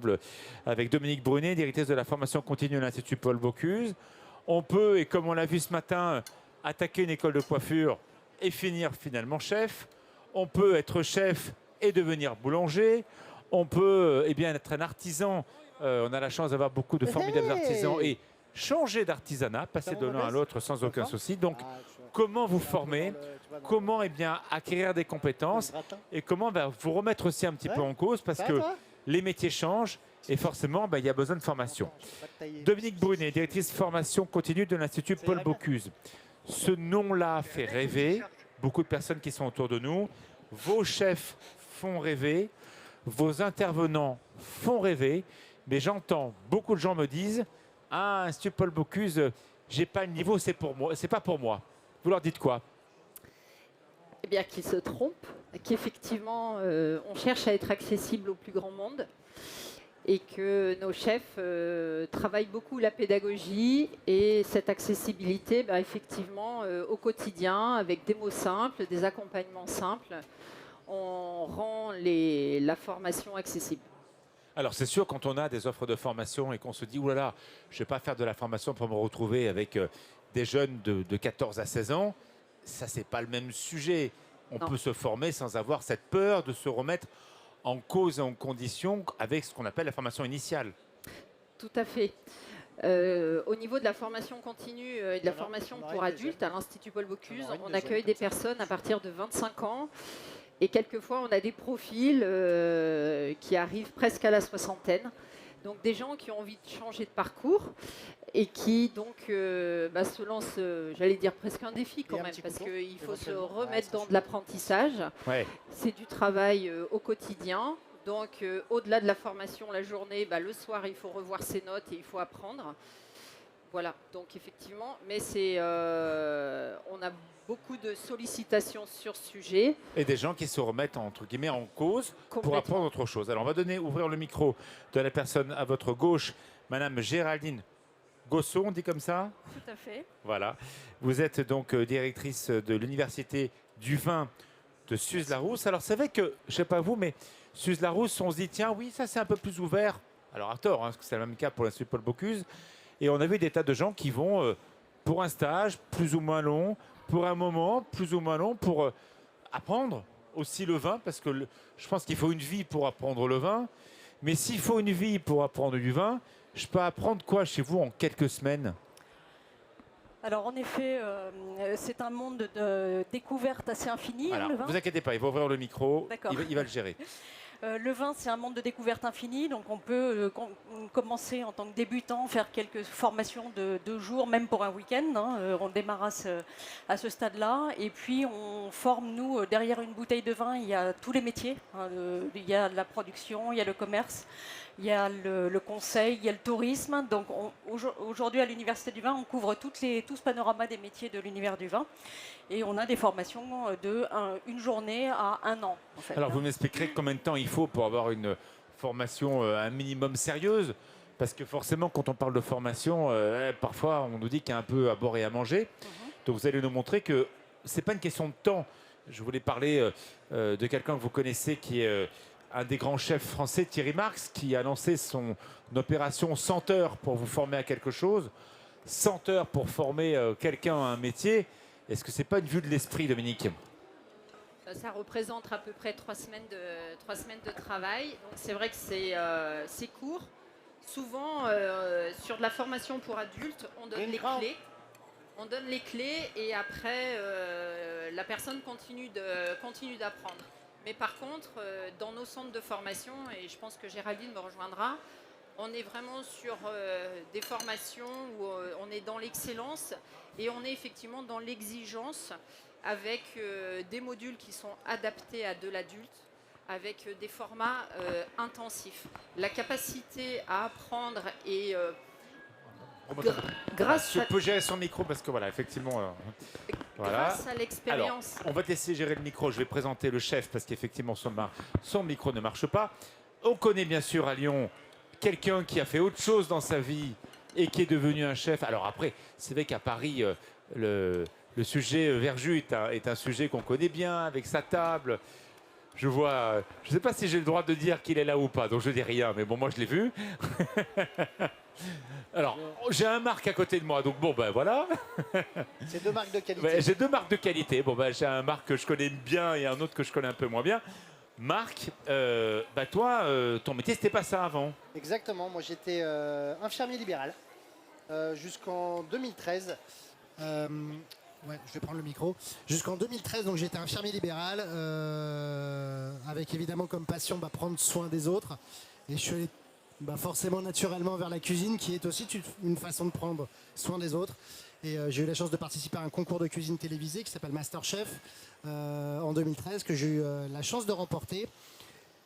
table avec Dominique Brunet, directrice de la formation continue à l'Institut Paul Bocuse. On peut, et comme on l'a vu ce matin, attaquer une école de coiffure et finir finalement chef. On peut être chef et devenir boulanger. On peut être un artisan. On a la chance d'avoir beaucoup de formidables artisans et changer d'artisanat, passer de l'un à l'autre sans aucun souci. Donc, comment vous former, comment acquérir des compétences et comment vous remettre aussi un petit peu en cause parce que les métiers changent et forcément, il y a besoin de formation. Dominique Brunet, directrice formation continue de l'Institut Paul Bocuse. Ce nom-là fait rêver beaucoup de personnes qui sont autour de nous. Vos chefs font rêver, vos intervenants font rêver, mais j'entends beaucoup de gens me disent « Ah, Institut Paul Bocuse, j'ai pas le niveau, c'est pour moi, c'est pas pour moi. » Vous leur dites quoi? Eh bien, qu'ils se trompent, qu'effectivement, on cherche à être accessible au plus grand monde et que nos chefs travaillent beaucoup la pédagogie et cette accessibilité, effectivement, au quotidien, avec des mots simples, des accompagnements simples, on rend la formation accessible. Alors c'est sûr, quand on a des offres de formation et qu'on se dit « Ouh là là, je ne vais pas faire de la formation pour me retrouver avec des jeunes de 14 à 16 ans », ça c'est pas le même sujet. On peut se former sans avoir cette peur de se remettre en cause et en condition avec ce qu'on appelle la formation initiale. Tout à fait. Au niveau de la formation continue et de la formation pour adultes, à l'Institut Paul Bocuse, on accueille des personnes à partir de 25 ans. Et quelquefois, on a des profils qui arrivent presque à la soixantaine. Donc des gens qui ont envie de changer de parcours et qui donc se lancent, j'allais dire presque un défi quand même, parce qu'il faut se remettre dans de l'apprentissage. Ouais. C'est du travail au quotidien. Donc au-delà de la formation la journée, le soir, il faut revoir ses notes et il faut apprendre. Voilà, donc effectivement, mais on a beaucoup de sollicitations sur ce sujet. Et des gens qui se remettent entre guillemets en cause pour apprendre autre chose. Alors on va ouvrir le micro de la personne à votre gauche, Madame Géraldine Gosson, on dit comme ça? Tout à fait. Voilà. Vous êtes donc directrice de l'Université du vin de Suze-la-Rousse. Alors c'est vrai que, je ne sais pas vous, mais Suze-la-Rousse, on se dit tiens, oui, ça c'est un peu plus ouvert. Alors à tort, parce que c'est le même cas pour l'Institut Paul Bocuse. Et on a vu des tas de gens qui vont pour un stage plus ou moins long, pour un moment plus ou moins long, pour apprendre aussi le vin, parce que je pense qu'il faut une vie pour apprendre le vin. Mais s'il faut une vie pour apprendre du vin, je peux apprendre quoi chez vous en quelques semaines? Alors en effet, c'est un monde de découverte assez infini. Voilà. Le vin. Ne vous inquiétez pas, il va ouvrir le micro, il va le gérer. Le vin, c'est un monde de découverte infini, donc on peut commencer en tant que débutant, faire quelques formations de 2 jours, même pour un week-end. On démarre à ce stade-là, et puis on forme, nous, derrière une bouteille de vin, il y a tous les métiers. Il y a la production, il y a le commerce, il y a le conseil, il y a le tourisme. Donc aujourd'hui, à l'Université du vin, on couvre tout ce panorama des métiers de l'univers du vin. Et on a des formations de une journée à 1 an. En fait. Alors vous m'expliquerez combien de temps il faut pour avoir une formation un minimum sérieuse? Parce que forcément, quand on parle de formation, parfois on nous dit qu'il y a un peu à boire et à manger. Donc vous allez nous montrer que ce n'est pas une question de temps. Je voulais parler de quelqu'un que vous connaissez qui est un des grands chefs français, Thierry Marx, qui a lancé son opération 100 heures pour vous former à quelque chose. 100 heures pour former quelqu'un à un métier. Est-ce que ce n'est pas une vue de l'esprit, Dominique? Ça représente à peu près 3 semaines de travail. Donc c'est vrai que c'est court. Souvent, sur de la formation pour adultes, on donne les clés. On donne les clés et après, la personne continue d'apprendre. Mais par contre, dans nos centres de formation, et je pense que Géraldine me rejoindra, on est vraiment sur des formations où on est dans l'excellence et on est effectivement dans l'exigence avec des modules qui sont adaptés à de l'adulte, avec des formats intensifs. La capacité à apprendre et grâce à... peut gérer son micro parce que voilà, effectivement... Grâce à l'expérience. On va te laisser gérer le micro. Je vais présenter le chef parce qu'effectivement son micro ne marche pas. On connaît bien sûr à Lyon quelqu'un qui a fait autre chose dans sa vie et qui est devenu un chef. Alors après, c'est vrai qu'à Paris, le sujet Verjus est un sujet qu'on connaît bien avec sa table. Je vois, je ne sais pas si j'ai le droit de dire qu'il est là ou pas, donc je dis rien, mais bon, moi je l'ai vu. Alors, j'ai un Marc à côté de moi, donc bon, ben voilà. C'est 2 marques de qualité. Ouais, j'ai 2 marques de qualité. Bon, ben, j'ai un Marc que je connais bien et un autre que je connais un peu moins bien. Marc, bah toi, ton métier, c'était pas ça avant. Exactement, moi j'étais infirmier libéral jusqu'en 2013. Ouais, je vais prendre le micro. Jusqu'en 2013, donc j'étais infirmier libéral avec évidemment comme passion prendre soin des autres. Et je suis allé forcément naturellement vers la cuisine qui est aussi une façon de prendre soin des autres. Et j'ai eu la chance de participer à un concours de cuisine télévisé qui s'appelle MasterChef en 2013 que j'ai eu la chance de remporter.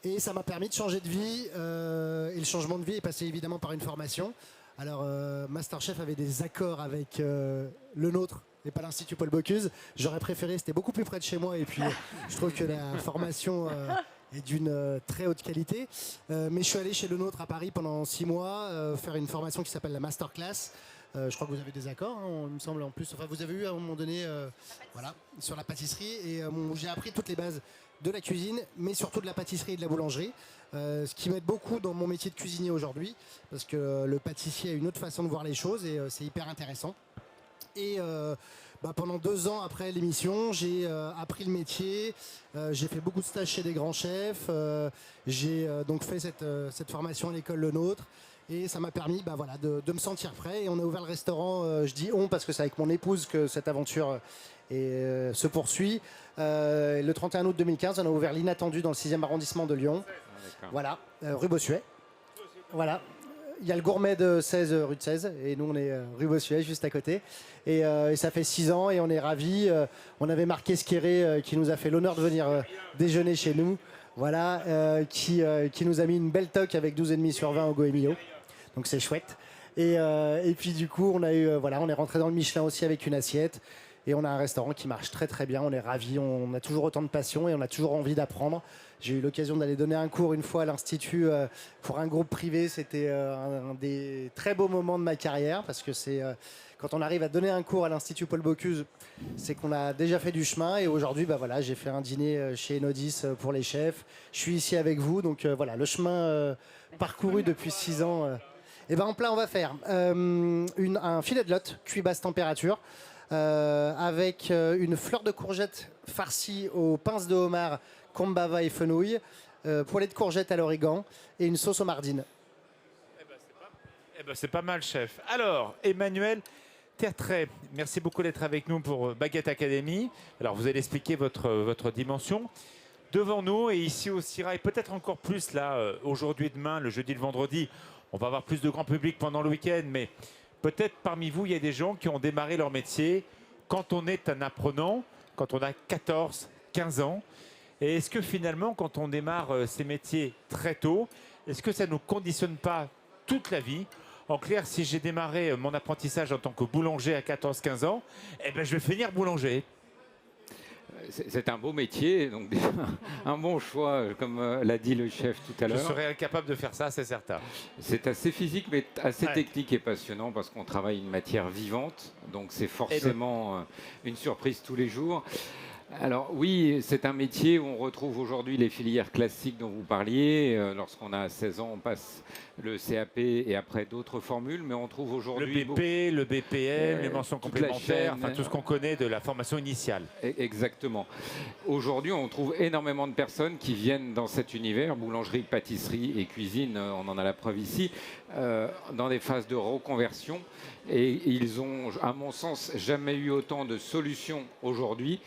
Et ça m'a permis de changer de vie. Et le changement de vie est passé évidemment par une formation. Alors MasterChef avait des accords avec le nôtre et pas l'Institut Paul Bocuse. J'aurais préféré, c'était beaucoup plus près de chez moi. Et puis je trouve que la formation est d'une très haute qualité. Mais je suis allé chez le nôtre à Paris pendant 6 mois faire une formation qui s'appelle la Masterclass. Je crois que vous avez des accords, hein, il me semble en plus. Enfin, vous avez eu à un moment donné, voilà, sur la pâtisserie. Et j'ai appris toutes les bases de la cuisine, mais surtout de la pâtisserie et de la boulangerie. Ce qui m'aide beaucoup dans mon métier de cuisinier aujourd'hui, parce que le pâtissier a une autre façon de voir les choses et c'est hyper intéressant. Et pendant 2 ans après l'émission, j'ai appris le métier, j'ai fait beaucoup de stages chez des grands chefs, j'ai donc fait cette formation à l'école Le Nôtre. Et ça m'a permis de me sentir prêt. Et on a ouvert le restaurant, je dis on parce que c'est avec mon épouse que cette aventure se poursuit. Le 31 août 2015, on a ouvert l'Inattendu dans le 6e arrondissement de Lyon. Voilà, rue Bossuet. Voilà. Il y a le gourmet de 16 rue de 16 et nous on est rue Bossuet juste à côté. Et ça fait 6 ans et on est ravis. On avait Marc Esqueré qui nous a fait l'honneur de venir déjeuner chez nous. Voilà, qui nous a mis une belle toque avec 12,5 sur 20 au Goemio. Donc c'est chouette. Et puis du coup, on est rentré dans le Michelin aussi avec une assiette. Et on a un restaurant qui marche très très bien. On est ravis. On a toujours autant de passion et on a toujours envie d'apprendre. J'ai eu l'occasion d'aller donner un cours une fois à l'Institut pour un groupe privé. C'était un des très beaux moments de ma carrière parce que c'est quand on arrive à donner un cours à l'Institut Paul Bocuse, c'est qu'on a déjà fait du chemin. Et aujourd'hui, j'ai fait un dîner chez Enodis pour les chefs. Je suis ici avec vous. Donc voilà, le chemin parcouru depuis 6 ans. En plat, on va faire un filet de lotte cuit basse température avec une fleur de courgette farcie aux pinces de homard, kombava et fenouil, poêlée de courgettes à l'origan et une sauce aux mardines. C'est pas mal, chef. Alors, Emmanuel Tertrais, merci beaucoup d'être avec nous pour Baguette Academy. Alors, vous allez expliquer votre dimension. Devant nous et ici au CIRA, et peut-être encore plus là, aujourd'hui et demain, le jeudi et le vendredi, on va avoir plus de grand public pendant le week-end, mais peut-être parmi vous, il y a des gens qui ont démarré leur métier quand on est un apprenant, quand on a 14, 15 ans. Et est-ce que finalement, quand on démarre ces métiers très tôt, est-ce que ça ne nous conditionne pas toute la vie? En clair, si j'ai démarré mon apprentissage en tant que boulanger à 14-15 ans, je vais finir boulanger. C'est un beau métier, donc un bon choix, comme l'a dit le chef tout à l'heure. Je serais incapable de faire ça, c'est certain. C'est assez physique, mais assez technique et passionnant parce qu'on travaille une matière vivante, donc c'est forcément une surprise tous les jours. Alors oui, c'est un métier où on retrouve aujourd'hui les filières classiques dont vous parliez. Lorsqu'on a 16 ans, on passe le CAP et après d'autres formules, mais on trouve aujourd'hui... Le BP, le BPM, les mentions complémentaires, enfin tout ce qu'on connaît de la formation initiale. Exactement. Aujourd'hui, on trouve énormément de personnes qui viennent dans cet univers, boulangerie, pâtisserie et cuisine, on en a la preuve ici, dans des phases de reconversion. Et ils ont, à mon sens, jamais eu autant de solutions aujourd'hui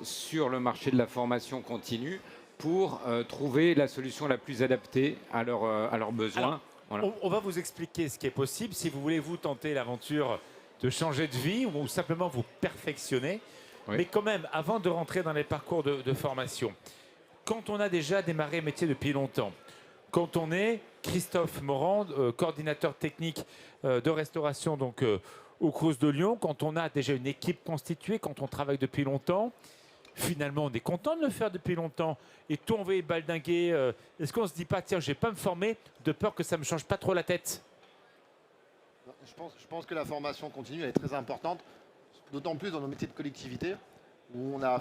sur le marché de la formation continue pour trouver la solution la plus adaptée à leurs besoins. Alors, voilà. On va vous expliquer ce qui est possible. Si vous voulez vous tenter l'aventure de changer de vie ou simplement vous perfectionner. Oui. Mais quand même, avant de rentrer dans les parcours de formation, quand on a déjà démarré le métier depuis longtemps, quand on est Christophe Morand, coordinateur technique de restauration donc, au Crous de Lyon, quand on a déjà une équipe constituée, quand on travaille depuis longtemps, finalement, on est content de le faire depuis longtemps. Et tout on veut baldinguer. Est-ce qu'on ne se dit pas, tiens, je ne vais pas me former de peur que ça ne me change pas trop la tête? Je pense que la formation continue elle est très importante, d'autant plus dans nos métiers de collectivité, où on a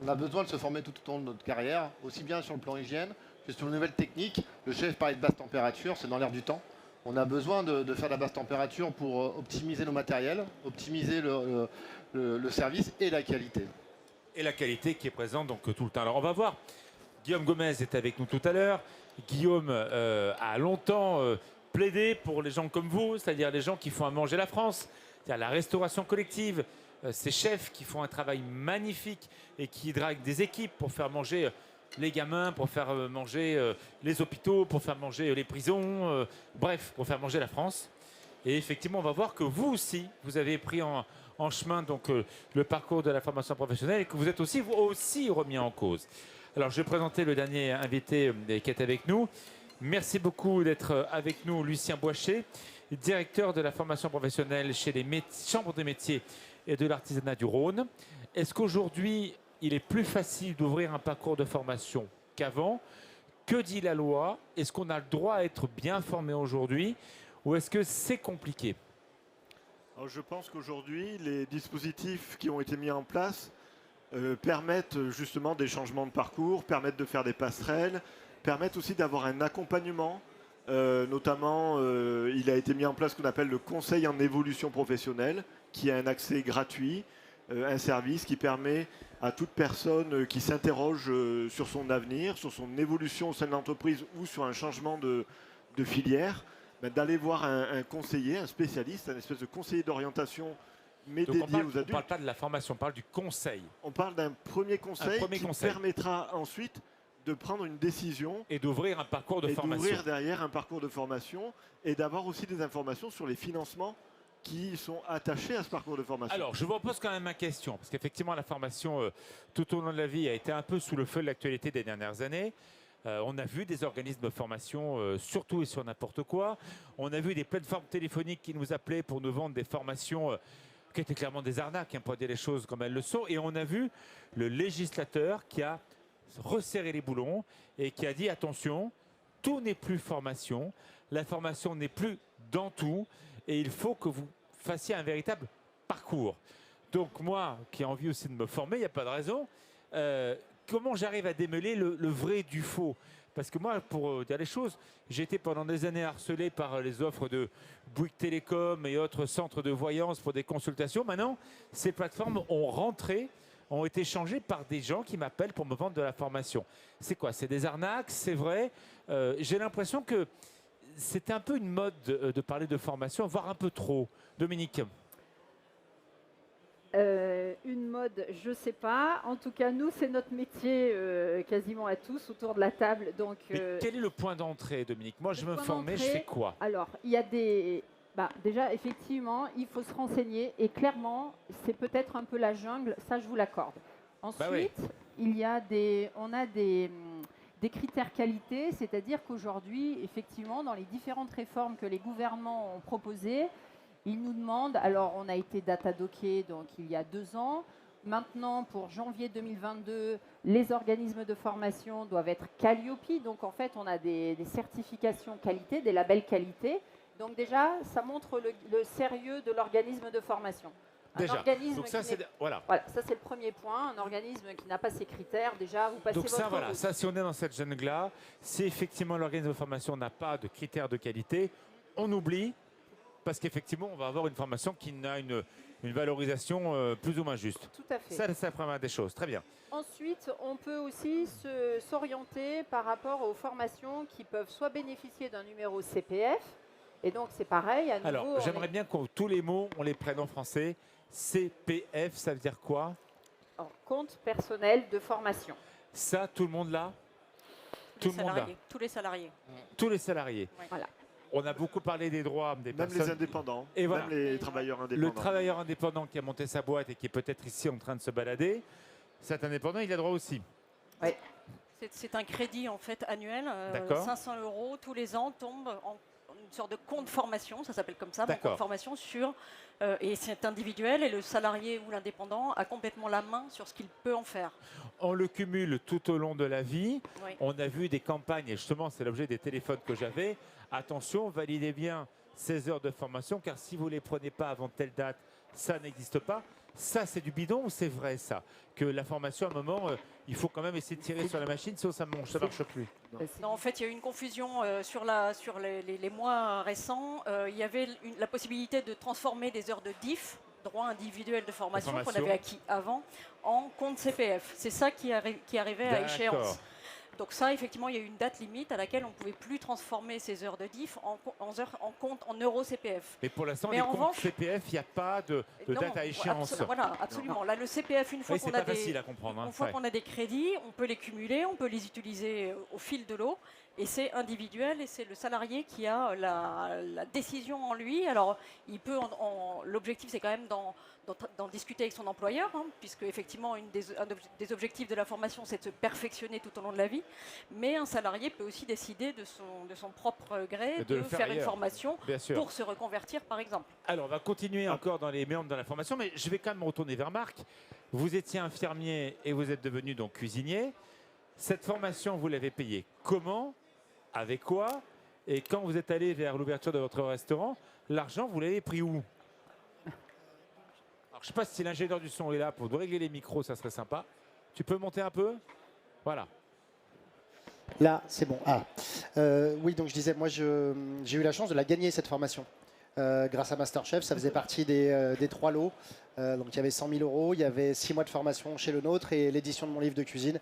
On a besoin de se former tout au long de notre carrière, aussi bien sur le plan hygiène que sur les nouvelles techniques. Le chef parlait de basse température, c'est dans l'air du temps. On a besoin de faire de la basse température pour optimiser nos matériels, optimiser le service et la qualité. Et la qualité qui est présente donc tout le temps. Alors on va voir. Guillaume Gomez est avec nous tout à l'heure. Guillaume a longtemps plaidé pour les gens comme vous, c'est-à-dire les gens qui font à manger la France, c'est-à-dire la restauration collective, ces chefs qui font un travail magnifique et qui draguent des équipes pour faire manger les gamins, pour faire manger les hôpitaux, pour faire manger les prisons, bref, pour faire manger la France. Et effectivement, on va voir que vous aussi, vous avez pris en chemin donc, le parcours de la formation professionnelle et que vous êtes aussi, vous aussi remis en cause. Alors, je vais présenter le dernier invité qui est avec nous. Merci beaucoup d'être avec nous, Lucien Boichet, directeur de la formation professionnelle chez les chambres des métiers et de l'artisanat du Rhône. Est-ce qu'aujourd'hui, il est plus facile d'ouvrir un parcours de formation qu'avant? Que dit la loi? Est-ce qu'on a le droit à être bien formé aujourd'hui ou est-ce que c'est compliqué? Alors, je pense qu'aujourd'hui, les dispositifs qui ont été mis en place permettent justement des changements de parcours, permettent de faire des passerelles, permettent aussi d'avoir un accompagnement. Notamment, il a été mis en place ce qu'on appelle le conseil en évolution professionnelle, qui a un accès gratuit, un service qui permet à toute personne qui s'interroge sur son avenir, sur son évolution au sein de l'entreprise ou sur un changement de filière, d'aller voir un conseiller, un spécialiste, un espèce de conseiller d'orientation, mais Donc dédié aux on ne adultes. parle pas de la formation, on parle du conseil. On parle d'un premier conseil qui permettra ensuite de prendre une décision et d'ouvrir un parcours de formation. D'ouvrir derrière un parcours de formation et d'avoir aussi des informations sur les financements qui sont attachés à ce parcours de formation. Alors, je vous pose quand même ma question, parce qu'effectivement, la formation tout au long de la vie a été un peu sous le feu de l'actualité des dernières années. On a vu des organismes de formation, surtout et sur n'importe quoi. On a vu des plateformes téléphoniques qui nous appelaient pour nous vendre des formations qui étaient clairement des arnaques, pour dire les choses comme elles le sont. Et on a vu le législateur qui a resserré les boulons et qui a dit attention, tout n'est plus formation, la formation n'est plus dans tout et il faut que vous fassiez un véritable parcours. Donc moi, qui ai envie aussi de me former, il n'y a pas de raison. Comment j'arrive à démêler le vrai du faux? Parce que moi, pour dire les choses, j'ai été pendant des années harcelé par les offres de Bouygues Télécom et autres centres de voyance pour des consultations. Maintenant, ces plateformes ont été changées par des gens qui m'appellent pour me vendre de la formation. C'est quoi? C'est des arnaques? C'est vrai? J'ai l'impression que c'est un peu une mode de parler de formation, voire un peu trop. Dominique? Une mode, je ne sais pas. En tout cas, nous, c'est notre métier quasiment à tous autour de la table. Donc, mais quel est le point d'entrée, Dominique? Moi, je veux me former, je fais quoi? Alors, il y a des... déjà, effectivement, il faut se renseigner. Et clairement, c'est peut-être un peu la jungle. Ça, je vous l'accorde. Ensuite, on a des critères qualité. C'est-à-dire qu'aujourd'hui, effectivement, dans les différentes réformes que les gouvernements ont proposées, ils nous demandent, alors on a été datadocké donc il y a 2 ans, maintenant pour janvier 2022, les organismes de formation doivent être Calliope, donc en fait on a des certifications qualité, des labels qualité, donc déjà ça montre le sérieux de l'organisme de formation. Déjà, donc ça c'est voilà, ça c'est le premier point, un organisme qui n'a pas ces critères, déjà vous passez donc votre ça, voilà, route. ça si on est dans cette jungle-là, si effectivement l'organisme de formation n'a pas de critères de qualité, on oublie. Parce qu'effectivement, on va avoir une formation qui a une valorisation plus ou moins juste. Tout à fait. Ça, c'est la première des choses. Très bien. Ensuite, on peut aussi s'orienter par rapport aux formations qui peuvent soit bénéficier d'un numéro CPF, et donc c'est pareil. À nouveau, alors, j'aimerais bien que tous les mots, on les prenne en français. CPF, ça veut dire quoi? Compte personnel de formation. Ça, tout le monde l'a? Tout le monde l'a? Tous les salariés. Tous les salariés. Oui. Voilà. On a beaucoup parlé des droits des personnes. Même les indépendants, et voilà. même les travailleurs indépendants. Le travailleur indépendant qui a monté sa boîte et qui est peut-être ici en train de se balader, cet indépendant, il a droit aussi. Oui. C'est un crédit en fait annuel, 500 € tous les ans tombent en une sorte de compte formation, ça s'appelle comme ça, mon compte formation sur, et c'est individuel et le salarié ou l'indépendant a complètement la main sur ce qu'il peut en faire. On le cumule tout au long de la vie. Oui. On a vu des campagnes, et justement c'est l'objet des téléphones que j'avais. Attention, validez bien ces heures de formation, car si vous ne les prenez pas avant telle date, ça n'existe pas. Ça, c'est du bidon ou c'est vrai, ça? Que la formation, à un moment, il faut quand même essayer de tirer sur la machine, sinon ça ne marche plus. Non, en fait, il y a eu une confusion sur les mois récents. Il y avait la possibilité de transformer des heures de DIF, droit individuel de formation qu'on avait acquis avant, en compte CPF. C'est ça qui arrivait à échéance. Donc ça, effectivement, il y a eu une date limite à laquelle on ne pouvait plus transformer ces heures de DIF en compte en euros CPF. Mais pour l'instant, les comptes CPF, il n'y a pas de date à échéance. Voilà, absolument. Là, le CPF, une fois qu'on a, qu'on a des crédits, on peut les cumuler, on peut les utiliser au fil de l'eau. Et c'est individuel et c'est le salarié qui a la décision en lui. Alors, il peut l'objectif, c'est quand même d'en discuter avec son employeur, puisque effectivement, un des objectifs de la formation, c'est de se perfectionner tout au long de la vie. Mais un salarié peut aussi décider de son propre gré de faire une formation pour se reconvertir, par exemple. Alors, on va continuer encore dans les méandres de la formation, mais je vais quand même me retourner vers Marc. Vous étiez infirmier et vous êtes devenu donc cuisinier. Cette formation, vous l'avez payée comment? Avec quoi? Et quand vous êtes allé vers l'ouverture de votre restaurant, l'argent, vous l'avez pris où? Alors, je ne sais pas si l'ingénieur du son est là pour nous régler les micros, ça serait sympa. Tu peux monter un peu? Voilà. Là, c'est bon. Oui, donc je disais, moi, j'ai eu la chance de la gagner, cette formation. Grâce à Masterchef, ça faisait partie des 3 lots. Donc, il y avait 100 000 €, il y avait 6 mois de formation chez le nôtre et l'édition de mon livre de cuisine.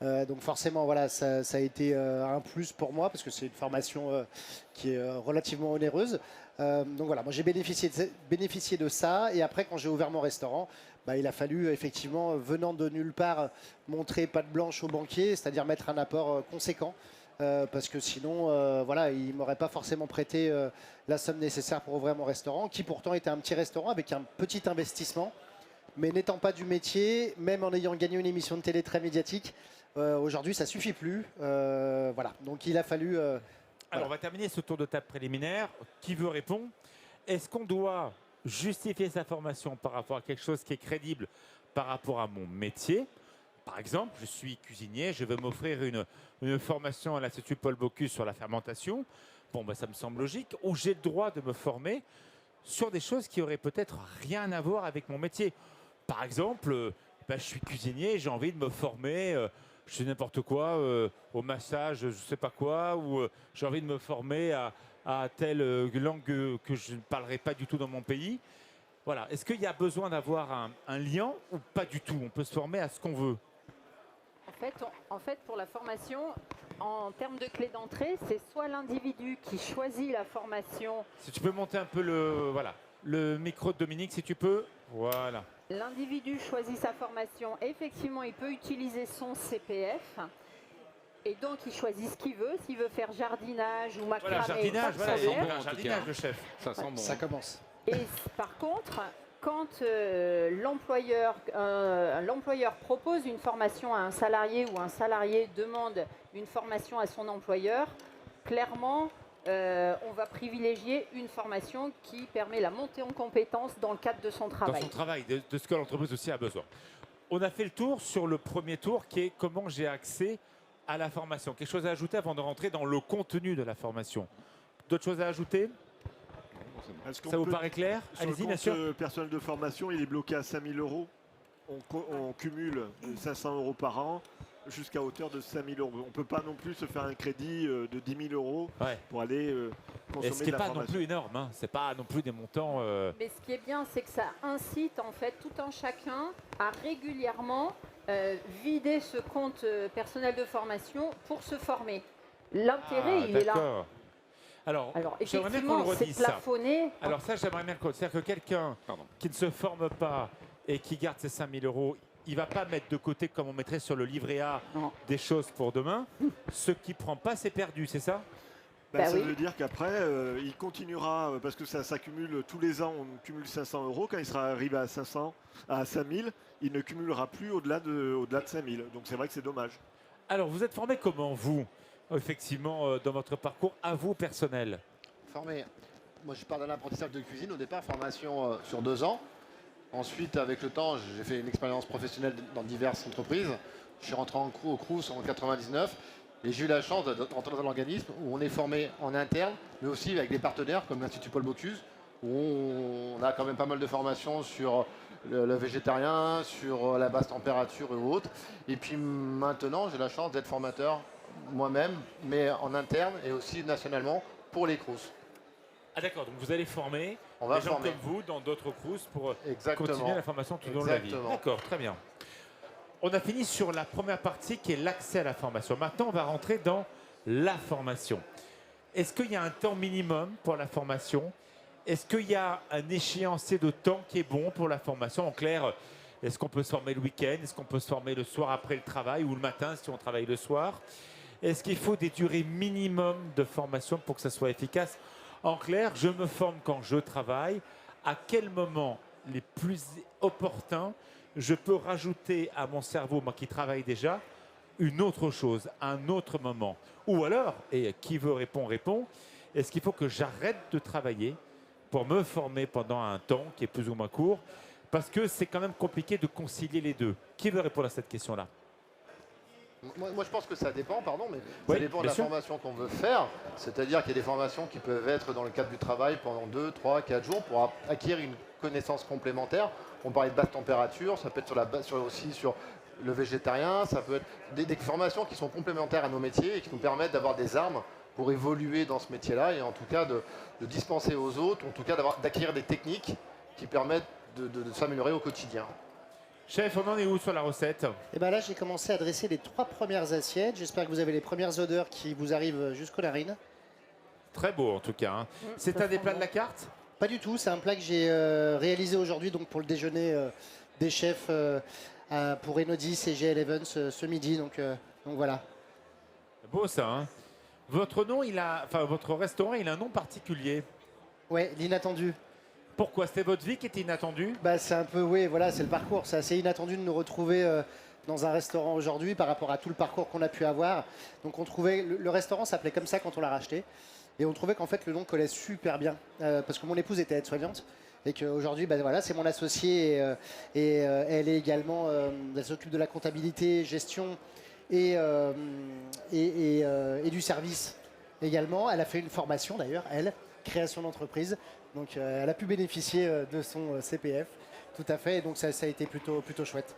Donc forcément, voilà, ça a été un plus pour moi parce que c'est une formation qui est relativement onéreuse. Donc voilà, moi j'ai bénéficié de ça. Et après, quand j'ai ouvert mon restaurant, il a fallu effectivement, venant de nulle part, montrer patte blanche au banquier, c'est-à-dire mettre un apport conséquent. Parce que sinon, voilà, il ne m'aurait pas forcément prêté la somme nécessaire pour ouvrir mon restaurant, qui pourtant était un petit restaurant avec un petit investissement. Mais n'étant pas du métier, même en ayant gagné une émission de télé très médiatique, aujourd'hui, ça ne suffit plus. Voilà. Donc, il a fallu... Alors, on va terminer ce tour de table préliminaire. Qui veut répondre? Est-ce qu'on doit justifier sa formation par rapport à quelque chose qui est crédible par rapport à mon métier? Par exemple, je suis cuisinier, je veux m'offrir une formation à l'Institut Paul Bocuse sur la fermentation. Bon, ça me semble logique. Ou j'ai le droit de me former sur des choses qui auraient peut-être rien à voir avec mon métier. Par exemple, je suis cuisinier, j'ai envie de me former, je sais n'importe quoi, au massage, je ne sais pas quoi, ou j'ai envie de me former à telle langue que je ne parlerai pas du tout dans mon pays. Voilà. Est-ce qu'il y a besoin d'avoir un lien ou pas du tout? On peut se former à ce qu'on veut. En fait, pour la formation, en termes de clé d'entrée, c'est soit l'individu qui choisit la formation. Si tu peux monter un peu le micro de Dominique, si tu peux. Voilà. L'individu choisit sa formation. Effectivement, il peut utiliser son CPF. Et donc, il choisit ce qu'il veut. S'il veut faire jardinage ou macramé, jardinage, pas de problème. jardinage, le chef. Ça sent bon. Ça commence. Et par contre, quand l'employeur propose une formation à un salarié ou un salarié demande une formation à son employeur, clairement, on va privilégier une formation qui permet la montée en compétences dans le cadre de son travail. Dans son travail, de ce que l'entreprise aussi a besoin. On a fait le tour sur le premier tour qui est comment j'ai accès à la formation. Quelque chose à ajouter avant de rentrer dans le contenu de la formation? D'autres choses à ajouter? Ça vous paraît clair? Allez-y, bien sûr. Le personnel de formation, il est bloqué à 5 000 €. On cumule 500 € par an jusqu'à hauteur de 5 000 €. On ne peut pas non plus se faire un crédit de 10 000 € pour aller consommer ce qui de la n'est pas formation. non plus énorme. Ce n'est pas non plus des montants... Mais ce qui est bien, c'est que ça incite en fait tout un chacun à régulièrement vider ce compte personnel de formation pour se former. L'intérêt, il est là. Alors j'aimerais bien qu'on effectivement, le c'est redise ça. plafonné. Alors ça, j'aimerais bien qu'on... C'est-à-dire que quelqu'un qui ne se forme pas et qui garde ses 5 000 €, il ne va pas mettre de côté, comme on mettrait sur le livret A, des choses pour demain. Ce qui ne prend pas, c'est perdu, c'est ça? Ça veut dire qu'après, il continuera, parce que ça s'accumule tous les ans, on cumule 500 €. Quand il sera arrivé à 5 000, il ne cumulera plus au-delà de 5 000. Donc c'est vrai que c'est dommage. Alors, vous êtes formé comment, vous, effectivement, dans votre parcours, à vous, personnel? Formé. Moi, je pars d'un apprentissage de cuisine au départ, formation sur 2 ans. Ensuite, avec le temps, j'ai fait une expérience professionnelle dans diverses entreprises. Je suis rentré au Crous en 99 et j'ai eu la chance d'entrer dans un organisme où on est formé en interne, mais aussi avec des partenaires comme l'Institut Paul Bocuse, où on a quand même pas mal de formations sur le végétarien, sur la basse température et autres. Et puis maintenant, j'ai la chance d'être formateur moi-même, mais en interne et aussi nationalement pour les CROUS. Ah d'accord, donc vous allez former On va des gens former. comme vous dans d'autres CROUS pour Exactement. continuer la formation tout au long de la vie. Exactement. D'accord, très bien. On a fini sur la première partie qui est l'accès à la formation. Maintenant, on va rentrer dans la formation. Est-ce qu'il y a un temps minimum pour la formation? Est-ce qu'il y a un échéancier de temps qui est bon pour la formation? En clair, est-ce qu'on peut se former le week-end? Est-ce qu'on peut se former le soir après le travail ou le matin si on travaille le soir? Est-ce qu'il faut des durées minimum de formation pour que ça soit efficace? En clair, je me forme quand je travaille. À quel moment les plus opportuns je peux rajouter à mon cerveau, moi qui travaille déjà, une autre chose, un autre moment? Ou alors, et qui veut répond, répond, est-ce qu'il faut que j'arrête de travailler pour me former pendant un temps qui est plus ou moins court? Parce que c'est quand même compliqué de concilier les deux. Qui veut répondre à cette question-là? Moi, je pense que ça dépend, mais Oui, ça dépend de bien la sûr. formation qu'on veut faire. C'est-à-dire qu'il y a des formations qui peuvent être dans le cadre du travail pendant 2, 3, 4 jours pour acquérir une connaissance complémentaire. On parlait de basse température, ça peut être aussi sur le végétarien, ça peut être des formations qui sont complémentaires à nos métiers et qui nous permettent d'avoir des armes pour évoluer dans ce métier-là et en tout cas de dispenser aux autres, en tout cas d'acquérir des techniques qui permettent de s'améliorer au quotidien. Chef, on en est où sur la recette? Et bien là, j'ai commencé à dresser les 3 premières assiettes. J'espère que vous avez les premières odeurs qui vous arrivent jusqu'aux narines. Très beau en tout cas. Hein. C'est un des plats de la carte? Pas du tout, c'est un plat que j'ai réalisé aujourd'hui donc pour le déjeuner des chefs pour Enodis et GL Evans ce midi. Donc voilà. Beau ça. Hein. Votre restaurant, il a un nom particulier. Ouais, l'inattendu. Pourquoi? C'était votre vie qui était inattendue? Bah, c'est un peu, oui, voilà, c'est le parcours. C'est assez inattendu de nous retrouver dans un restaurant aujourd'hui par rapport à tout le parcours qu'on a pu avoir. Donc on trouvait, le restaurant s'appelait comme ça quand on l'a racheté. Et on trouvait qu'en fait le nom collait super bien. Parce que mon épouse était aide-soignante. Et qu'aujourd'hui, bah, voilà, c'est mon associée et elle est également, elle s'occupe de la comptabilité, gestion et du service également. Elle a fait une formation d'ailleurs, elle, création d'entreprise. Donc elle a pu bénéficier de son CPF, tout à fait. Et donc ça a été plutôt chouette.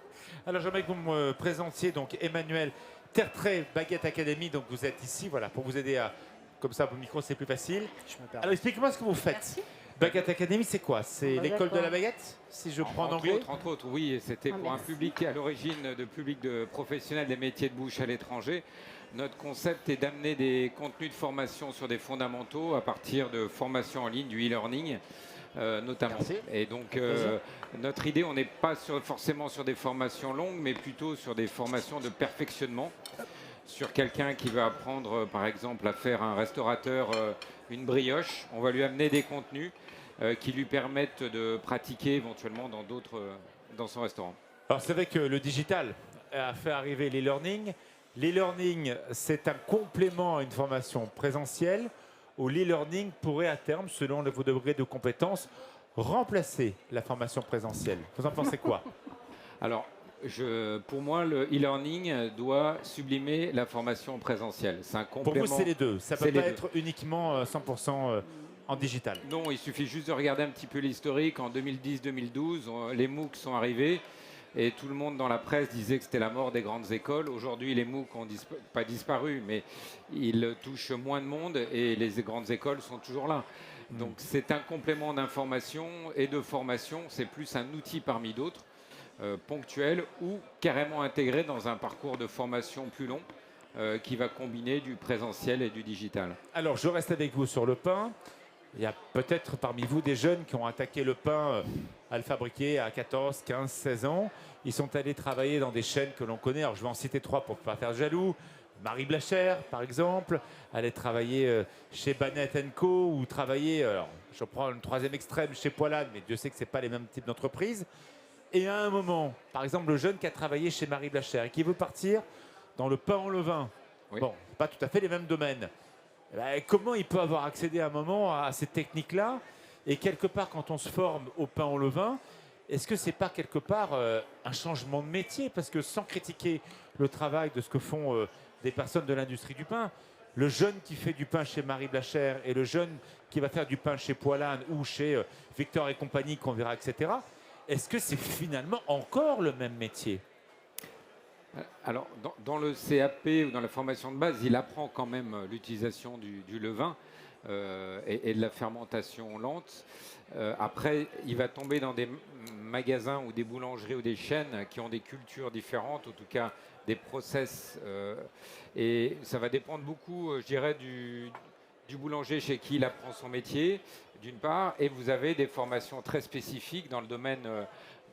Alors j'aimerais que vous me présentiez donc Emmanuel Tertrais, Baguette Academy. Donc vous êtes ici, voilà, pour vous aider à, comme ça, vos micros c'est plus facile. Je me permets. Alors expliquez-moi ce que vous faites. Merci. Baguette Academy, c'est quoi? C'est l'école de d'accord. la baguette, si je prends en Entre anglais? autres, oui, c'était Ah, pour un merci. public à l'origine de professionnels des métiers de bouche à l'étranger. Notre concept est d'amener des contenus de formation sur des fondamentaux à partir de formations en ligne, du e-learning notamment. Merci. Et donc plaisir. notre idée, on n'est pas forcément sur des formations longues, mais plutôt sur des formations de perfectionnement. Sur quelqu'un qui veut apprendre, par exemple, à faire un restaurateur une brioche, on va lui amener des contenus qui lui permettent de pratiquer éventuellement dans son restaurant. Alors c'est vrai que le digital a fait arriver l'e-learning. L'e-learning, c'est un complément à une formation présentielle où l'e-learning pourrait à terme, selon vos degrés de compétences, remplacer la formation présentielle. Vous en pensez quoi? Alors, pour moi, le e-learning doit sublimer la formation présentielle. C'est un Pour complément. vous, c'est les deux. Ça ne C'est peut les pas deux. être uniquement 100% en digital. Non, il suffit juste de regarder un petit peu l'historique. En 2010-2012, les MOOC sont arrivés et tout le monde dans la presse disait que c'était la mort des grandes écoles. Aujourd'hui, les MOOC ont pas disparu, mais ils touchent moins de monde et les grandes écoles sont toujours là. Donc c'est un complément d'information et de formation. C'est plus un outil parmi d'autres, ponctuel ou carrément intégré dans un parcours de formation plus long qui va combiner du présentiel et du digital. Alors, je reste avec vous sur le pain. Il y a peut-être parmi vous des jeunes qui ont attaqué le pain à le fabriquer à 14, 15, 16 ans. Ils sont allés travailler dans des chaînes que l'on connaît. Alors, je vais en citer 3 pour ne pas faire jaloux. Marie Blachère, par exemple, allait travailler chez Banet & Co. ou travailler, alors, je prends le 3e extrême, chez Poilade, mais Dieu sait que ce n'est pas les mêmes types d'entreprises. Et à un moment, par exemple, le jeune qui a travaillé chez Marie Blachère et qui veut partir dans le pain en levain. Oui. Bon, pas tout à fait les mêmes domaines. Eh ben, comment il peut avoir accédé à un moment à ces techniques-là? Et quelque part, quand on se forme au pain en levain, est-ce que c'est pas quelque part un changement de métier? Parce que sans critiquer le travail de ce que font des personnes de l'industrie du pain, le jeune qui fait du pain chez Marie Blachère et le jeune qui va faire du pain chez Poilane ou chez Victor et compagnie, qu'on verra, etc., est-ce que c'est finalement encore le même métier? Alors, dans le CAP ou dans la formation de base, il apprend quand même l'utilisation du levain et de la fermentation lente. Après, il va tomber dans des magasins ou des boulangeries ou des chaînes qui ont des cultures différentes, en tout cas des process. Et ça va dépendre beaucoup, je dirais, du boulanger chez qui il apprend son métier, d'une part. Et vous avez des formations très spécifiques dans le domaine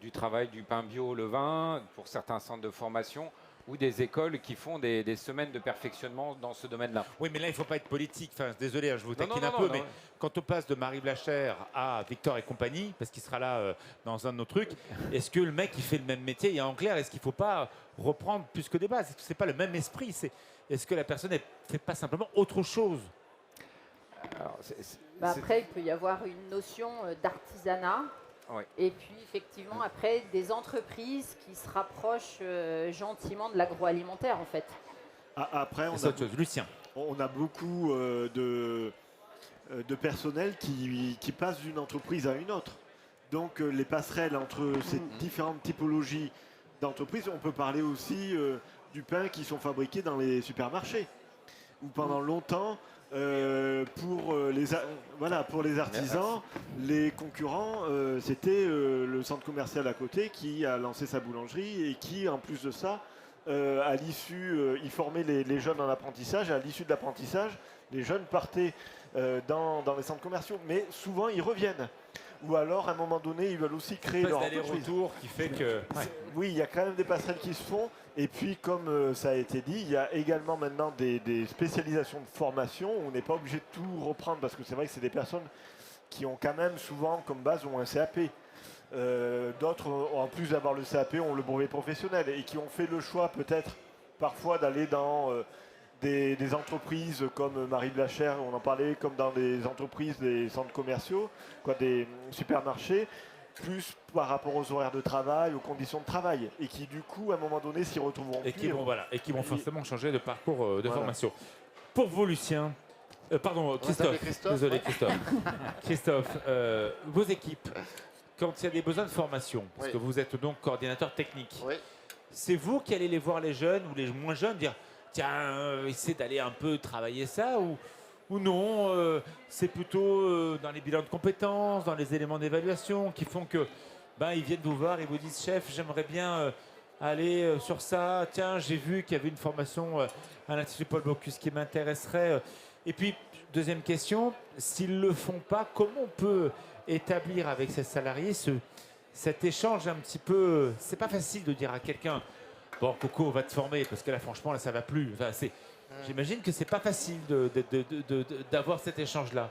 du travail du pain bio au levain, pour certains centres de formation, ou des écoles qui font des semaines de perfectionnement dans ce domaine-là. Oui, mais là, il ne faut pas être politique. Enfin, désolé, je vous taquine un non, peu, non, mais ouais. quand on passe de Marie Blachère à Victor et compagnie, parce qu'il sera là dans un de nos trucs, est-ce que le mec, il fait le même métier? Et en clair, est-ce qu'il ne faut pas reprendre plus que des bases? Ce n'est pas le même esprit. Est-ce que la personne ne fait pas simplement autre chose? Alors, Après, il peut y avoir une notion d'artisanat. Ouais. Et puis, effectivement, après, des entreprises qui se rapprochent gentiment de l'agroalimentaire, en fait. Après, C'est autre chose. Lucien. on a beaucoup de personnel qui passe d'une entreprise à une autre. Donc, les passerelles entre ces différentes typologies d'entreprises, on peut parler aussi du pain qui sont fabriqués dans les supermarchés. Où pendant longtemps, pour les artisans, les concurrents, c'était le centre commercial à côté qui a lancé sa boulangerie et qui, en plus de ça, à l'issue, il formait les jeunes en apprentissage. Et à l'issue de l'apprentissage, les jeunes partaient dans les centres commerciaux. Mais souvent, ils reviennent. Ou alors, à un moment donné, ils veulent aussi créer leur entreprise. Aller-retour qui fait que... Oui, il y a quand même des passerelles qui se font. Et puis, comme ça a été dit, il y a également maintenant des spécialisations de formation. On n'est pas obligé de tout reprendre parce que c'est vrai que c'est des personnes qui ont quand même souvent comme base ont un CAP. D'autres, en plus d'avoir le CAP, ont le brevet professionnel et qui ont fait le choix peut-être parfois d'aller dans des entreprises comme Marie Blachère, on en parlait, comme dans des entreprises, des centres commerciaux, des supermarchés, plus par rapport aux horaires de travail, aux conditions de travail, et qui du coup, à un moment donné, s'y retrouveront et plus. Qui vont forcément changer de parcours de formation. Pour vous, Lucien, pardon, Christophe. Désolé, Christophe. Christophe, vos équipes, quand il y a des besoins de formation, parce que vous êtes donc coordinateur technique, c'est vous qui allez les voir, les jeunes ou les moins jeunes, dire tiens, essaie d'aller un peu travailler ça, ou non, c'est plutôt dans les bilans de compétences, dans les éléments d'évaluation qui font que ils viennent vous voir et vous disent chef, j'aimerais bien aller sur ça, tiens, j'ai vu qu'il y avait une formation à l'Institut Paul Bocuse qui m'intéresserait. Et puis, deuxième question, s'ils ne le font pas, comment on peut établir avec ces salariés cet échange un petit peu... C'est pas facile de dire à quelqu'un bon, Coco, on va te former, parce que là, franchement, là, ça va plus. Enfin, j'imagine que c'est pas facile d'avoir cet échange-là.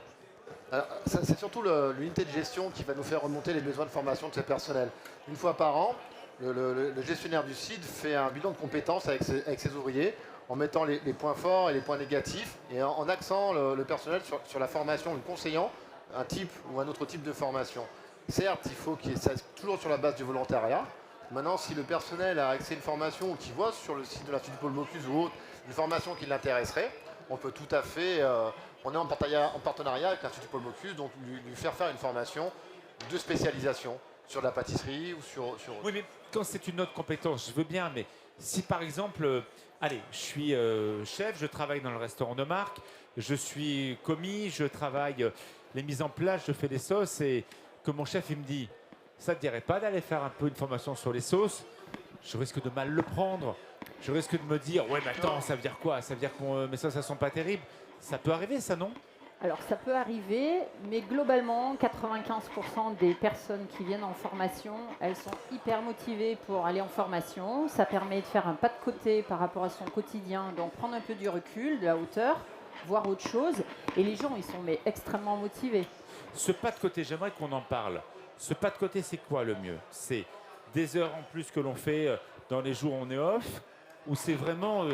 C'est surtout l'unité de gestion qui va nous faire remonter les besoins de formation de ces personnels. Une fois par an, le gestionnaire du site fait un bilan de compétences avec ses ouvriers, en mettant les points forts et les points négatifs, et en axant le personnel sur la formation, le conseillant un type ou un autre type de formation. Certes, il faut qu'il soit toujours sur la base du volontariat. Maintenant, si le personnel a accès à une formation ou qu'il voit sur le site de l'Institut Paul Bocuse ou autre une formation qui l'intéresserait, on peut tout à fait, on est en partenariat avec l'Institut Paul Bocuse, donc lui faire faire une formation de spécialisation sur la pâtisserie ou sur autre. Oui, mais quand c'est une autre compétence, je veux bien, mais si par exemple, allez, je suis chef, je travaille dans le restaurant de marque, je suis commis, je travaille les mises en place, je fais des sauces, et que mon chef il me dit ça ne te dirait pas d'aller faire un peu une formation sur les sauces, je risque de mal le prendre. Je risque de me dire ouais mais attends, ça veut dire quoi? Ça veut dire que mes sauces elles sont pas terribles. Ça peut arriver ça, non? Alors ça peut arriver, mais globalement 95% des personnes qui viennent en formation, elles sont hyper motivées pour aller en formation. Ça permet de faire un pas de côté par rapport à son quotidien, donc prendre un peu du recul, de la hauteur, voir autre chose. Et les gens ils sont extrêmement motivés. Ce pas de côté, j'aimerais qu'on en parle. Ce pas de côté, c'est quoi le mieux? C'est des heures en plus que l'on fait dans les jours où on est off, ou c'est vraiment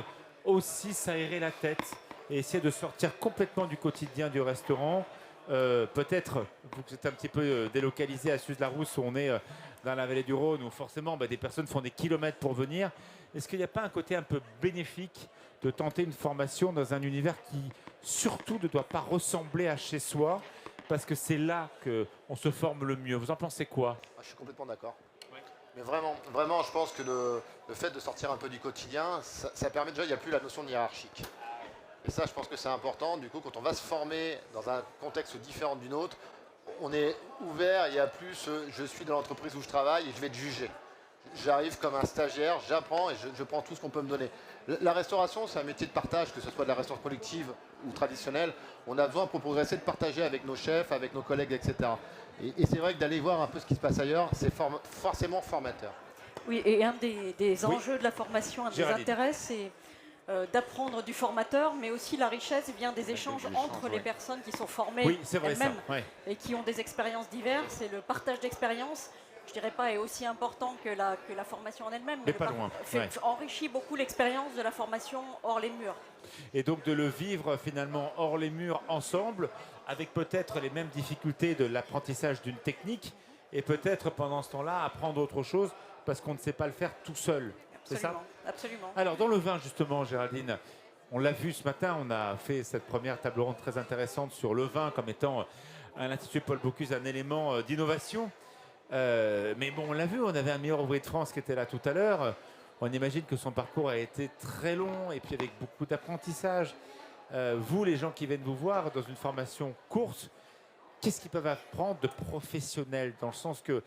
aussi s'aérer la tête et essayer de sortir complètement du quotidien du restaurant? Peut-être, vous êtes un petit peu délocalisé à Suze-la-Rousse, où on est dans la vallée du Rhône, où forcément des personnes font des kilomètres pour venir. Est-ce qu'il n'y a pas un côté un peu bénéfique de tenter une formation dans un univers qui surtout ne doit pas ressembler à chez soi, parce que c'est là qu'on se forme le mieux. Vous en pensez quoi? Je suis complètement d'accord. Mais vraiment, je pense que le fait de sortir un peu du quotidien, ça permet déjà, il n'y a plus la notion de hiérarchique. Et ça, je pense que c'est important. Du coup, quand on va se former dans un contexte différent du nôtre, on est ouvert, il n'y a plus je suis dans l'entreprise où je travaille et je vais être jugé. J'arrive comme un stagiaire, j'apprends et je prends tout ce qu'on peut me donner. La restauration, c'est un métier de partage, que ce soit de la restauration collective ou traditionnelle. On a besoin pour progresser de partager avec nos chefs, avec nos collègues, etc. Et c'est vrai que d'aller voir un peu ce qui se passe ailleurs, c'est forcément formateur. Oui, et un des enjeux de la formation, un des Géraldine. intérêts, c'est d'apprendre du formateur, mais aussi la richesse vient des échanges entre les personnes qui sont formées Oui, c'est vrai ça. elles-mêmes Ouais. et qui ont des expériences diverses. Et le partage d'expériences, je dirais pas, est aussi important que la formation en elle-même. Mais pas loin, ouais. Enrichit beaucoup l'expérience de la formation hors les murs. Et donc de le vivre finalement hors les murs ensemble, avec peut-être les mêmes difficultés de l'apprentissage d'une technique, et peut-être pendant ce temps-là apprendre autre chose, parce qu'on ne sait pas le faire tout seul. C'est ça? Absolument. Alors dans le vin justement, Géraldine, on l'a vu ce matin, on a fait cette première table ronde très intéressante sur le vin comme étant à l'Institut Paul Bocuse un élément d'innovation. Mais bon, on l'a vu, on avait un meilleur ouvrier de France qui était là tout à l'heure. On imagine que son parcours a été très long et puis avec beaucoup d'apprentissage. Vous, les gens qui viennent vous voir dans une formation courte, qu'est-ce qu'ils peuvent apprendre de professionnel? Dans le sens que,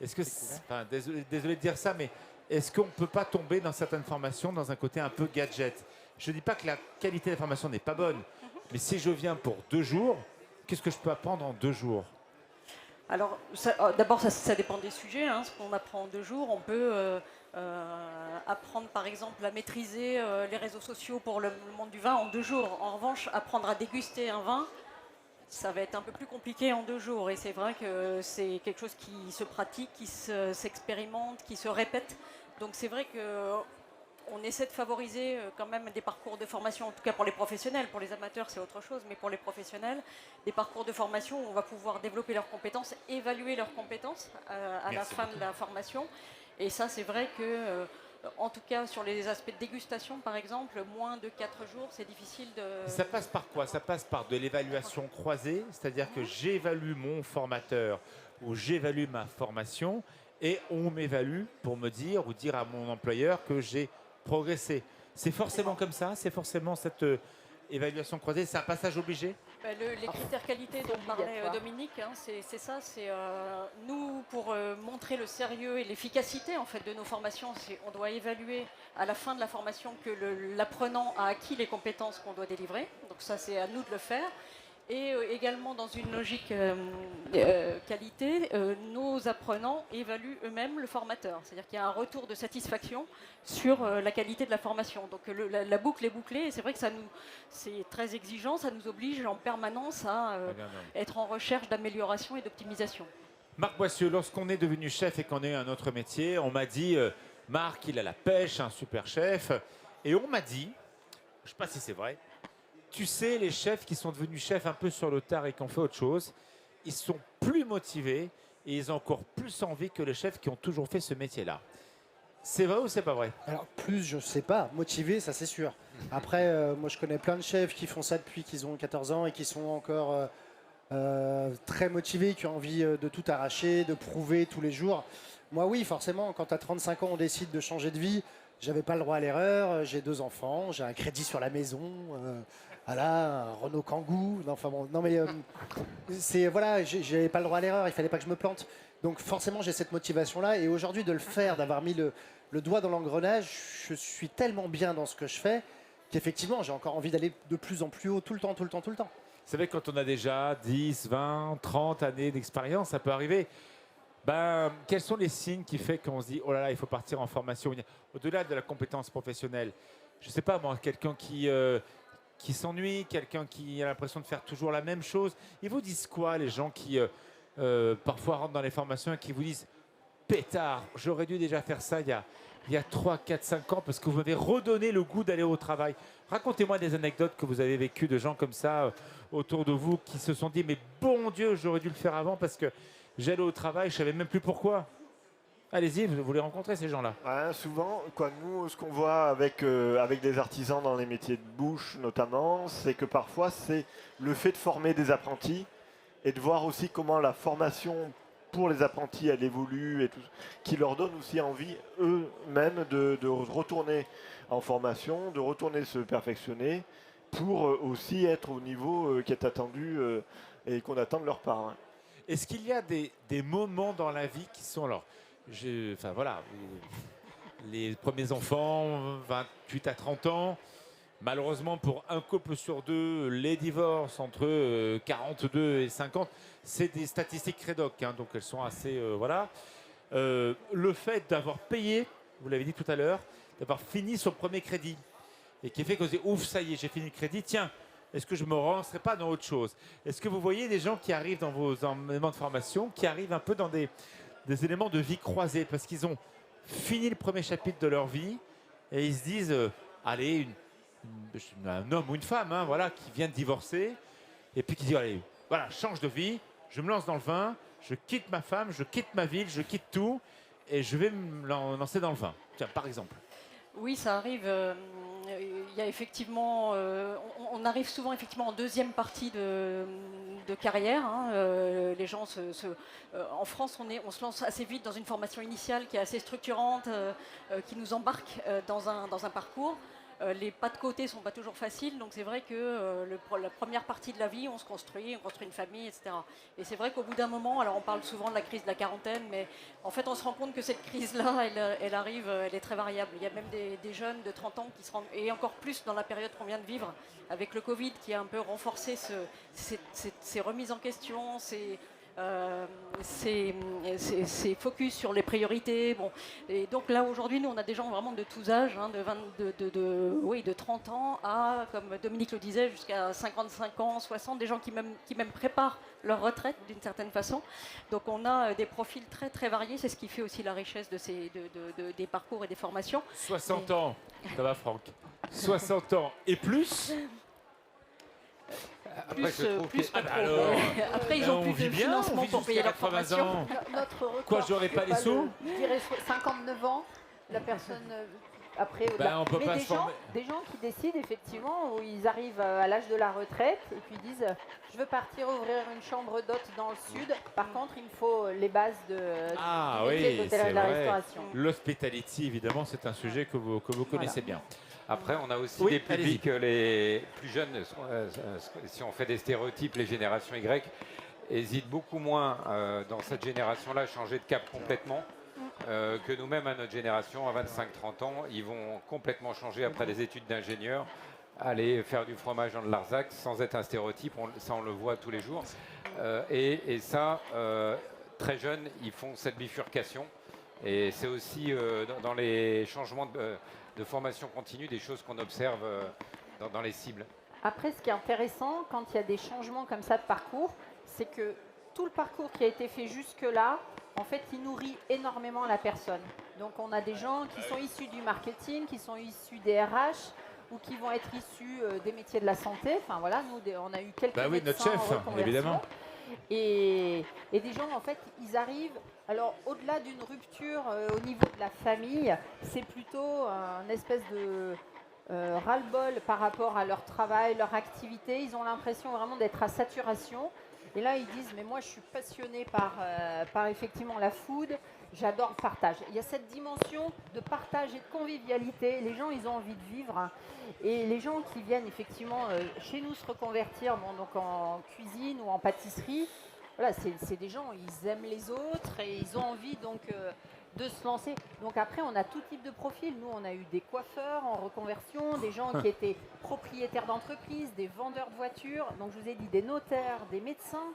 est-ce que, enfin, désolé de dire ça, mais est-ce qu'on ne peut pas tomber dans certaines formations dans un côté un peu gadget? Je ne dis pas que la qualité de la formation n'est pas bonne, mais si je viens pour 2 jours, qu'est-ce que je peux apprendre en 2 jours? Alors, d'abord, ça dépend des sujets. Ce qu'on apprend en 2 jours, on peut apprendre, par exemple, à maîtriser les réseaux sociaux pour le monde du vin en 2 jours. En revanche, apprendre à déguster un vin, ça va être un peu plus compliqué en 2 jours. Et c'est vrai que c'est quelque chose qui se pratique, qui s'expérimente, qui se répète. Donc, c'est vrai que on essaie de favoriser quand même des parcours de formation, en tout cas pour les professionnels. Pour les amateurs, c'est autre chose, mais pour les professionnels, des parcours de formation où on va pouvoir développer leurs compétences, évaluer leurs compétences à la fin de la formation. Et ça, c'est vrai que, en tout cas, sur les aspects de dégustation, par exemple, moins de 4 jours, c'est difficile de... Ça passe par quoi? Ça passe par de l'évaluation croisée, c'est-à-dire que j'évalue mon formateur ou j'évalue ma formation et on m'évalue pour me dire ou dire à mon employeur que j'ai progressé. C'est forcément comme ça? C'est forcément cette évaluation croisée? C'est un passage obligé? Les critères qualité dont parlait Dominique, c'est ça. C'est nous, pour montrer le sérieux et l'efficacité en fait de nos formations, on doit évaluer à la fin de la formation que l'apprenant a acquis les compétences qu'on doit délivrer. Donc ça, c'est à nous de le faire. Et également dans une logique qualité, nos apprenants évaluent eux-mêmes le formateur. C'est-à-dire qu'il y a un retour de satisfaction sur la qualité de la formation. Donc la boucle est bouclée et c'est vrai que c'est très exigeant, ça nous oblige en permanence à être en recherche d'amélioration et d'optimisation. Marc Boissieu, lorsqu'on est devenu chef et qu'on a eu un autre métier, on m'a dit Marc, il a la pêche, un super chef. Et on m'a dit, je ne sais pas si c'est vrai, tu sais, les chefs qui sont devenus chefs un peu sur le tard et qui ont fait autre chose, ils sont plus motivés et ils ont encore plus envie que les chefs qui ont toujours fait ce métier-là. C'est vrai ou c'est pas vrai? Alors plus, je sais pas, motivé, ça c'est sûr. Après, moi je connais plein de chefs qui font ça depuis qu'ils ont 14 ans et qui sont encore très motivés, qui ont envie de tout arracher, de prouver tous les jours. Moi oui, forcément, quand à 35 ans on décide de changer de vie, j'avais pas le droit à l'erreur, j'ai 2 enfants, j'ai un crédit sur la maison, voilà, un Renault Kangoo, enfin bon, non mais c'est voilà, j'avais pas le droit à l'erreur, il fallait pas que je me plante. Donc forcément j'ai cette motivation-là et aujourd'hui de le faire, d'avoir mis le doigt dans l'engrenage, je suis tellement bien dans ce que je fais qu'effectivement j'ai encore envie d'aller de plus en plus haut tout le temps. C'est vrai que quand on a déjà 10, 20, 30 années d'expérience, ça peut arriver. Ben, quels sont les signes qui font qu'on se dit, oh là là, il faut partir en formation? Au-delà de la compétence professionnelle, je ne sais pas moi, quelqu'un qui s'ennuie, quelqu'un qui a l'impression de faire toujours la même chose. Ils vous disent quoi, les gens qui parfois rentrent dans les formations et qui vous disent, pétard, j'aurais dû déjà faire ça il y a 3, 4, 5 ans parce que vous m'avez redonné le goût d'aller au travail. Racontez-moi des anecdotes que vous avez vécues de gens comme ça autour de vous qui se sont dit, mais bon Dieu, j'aurais dû le faire avant parce que j'allais au travail, je ne savais même plus pourquoi. Allez-y, vous les rencontrez ces gens-là? Ouais, souvent, nous, ce qu'on voit avec des artisans dans les métiers de bouche notamment, c'est que parfois c'est le fait de former des apprentis et de voir aussi comment la formation pour les apprentis, elle évolue et tout, qui leur donne aussi envie eux-mêmes de retourner en formation, de retourner se perfectionner pour aussi être au niveau qui est attendu et qu'on attend de leur part. Hein. Est-ce qu'il y a des moments dans la vie qui sont alors, enfin voilà, les premiers enfants, 28 à 30 ans, malheureusement pour un couple sur deux, les divorces entre 42 et 50, c'est des statistiques Crédoc, hein, donc elles sont assez voilà. Le fait d'avoir payé, vous l'avez dit tout à l'heure, d'avoir fini son premier crédit et qui fait qu'on se dit ouf, ça y est, j'ai fini le crédit, tiens. Est-ce que je me lancerai pas dans autre chose? Est-ce que vous voyez des gens qui arrivent dans vos éléments de formation, qui arrivent un peu dans des éléments de vie croisés parce qu'ils ont fini le premier chapitre de leur vie et ils se disent allez, un homme ou une femme hein, voilà, qui vient de divorcer et puis qui dit allez, voilà, change de vie, je me lance dans le vin, je quitte ma femme, je quitte ma ville, je quitte tout et je vais me lancer dans le vin. Tiens, par exemple. Oui, ça arrive. Il y a effectivement, on arrive souvent effectivement en deuxième partie de carrière. Hein. Les gens en France, on se lance assez vite dans une formation initiale qui est assez structurante, qui nous embarque dans un parcours. Les pas de côté sont pas toujours faciles, donc c'est vrai que la première partie de la vie, on construit une famille, etc. Et c'est vrai qu'au bout d'un moment, alors on parle souvent de la crise de la quarantaine, mais en fait on se rend compte que cette crise-là, elle arrive, elle est très variable. Il y a même des jeunes de 30 ans qui se rendent, et encore plus dans la période qu'on vient de vivre, avec le Covid qui a un peu renforcé ces remises en question, c'est focus sur les priorités. Bon. Et donc là, aujourd'hui, nous, on a des gens vraiment de tous âges, hein, de 30 ans à, comme Dominique le disait, jusqu'à 55 ans, 60, des gens qui même préparent leur retraite d'une certaine façon. Donc on a des profils très, très variés. C'est ce qui fait aussi la richesse des parcours et des formations. 60 ans, ça va Franck. 60 ans et plus. Après, ils ont plus de financement pour payer leur formation. Notre record, quoi, j'aurais pas les sous? Je dirais 59 ans, la personne après. On peut mais pas se former. des gens qui décident effectivement, où ils arrivent à l'âge de la retraite et puis disent je veux partir ouvrir une chambre d'hôte dans le sud. Par contre, il me faut les bases de oui, de la restauration. L'hospitality, évidemment, c'est un sujet que vous connaissez bien. Après, on a aussi des publics, les plus jeunes, si on fait des stéréotypes, les générations Y, hésitent beaucoup moins dans cette génération-là à changer de cap complètement que nous-mêmes à notre génération, à 25-30 ans. Ils vont complètement changer après des études d'ingénieur, aller faire du fromage dans le Larzac sans être un stéréotype, ça on le voit tous les jours. Et ça, très jeunes, ils font cette bifurcation. Et c'est aussi dans les changements de formation continue, des choses qu'on observe dans les cibles. Après, ce qui est intéressant, quand il y a des changements comme ça de parcours, c'est que tout le parcours qui a été fait jusque-là, en fait, il nourrit énormément la personne. Donc, on a des gens qui sont issus du marketing, qui sont issus des RH, ou qui vont être issus des métiers de la santé. Enfin, voilà, nous, on a eu quelques médecins notre chef, en reconversion. évidemment. Et des gens, en fait, ils arrivent. Alors, au-delà d'une rupture au niveau de la famille, c'est plutôt un espèce de ras-le-bol par rapport à leur travail, leur activité. Ils ont l'impression vraiment d'être à saturation. Et là, ils disent, mais moi, je suis passionné par effectivement la food. J'adore le partage. Il y a cette dimension de partage et de convivialité. Les gens, ils ont envie de vivre. Et les gens qui viennent effectivement chez nous se reconvertir, donc en cuisine ou en pâtisserie, voilà, c'est des gens, ils aiment les autres et ils ont envie donc de se lancer. Donc après, on a tout type de profil. Nous, on a eu des coiffeurs en reconversion, des gens qui étaient propriétaires d'entreprises, des vendeurs de voitures. Donc je vous ai dit des notaires, des médecins.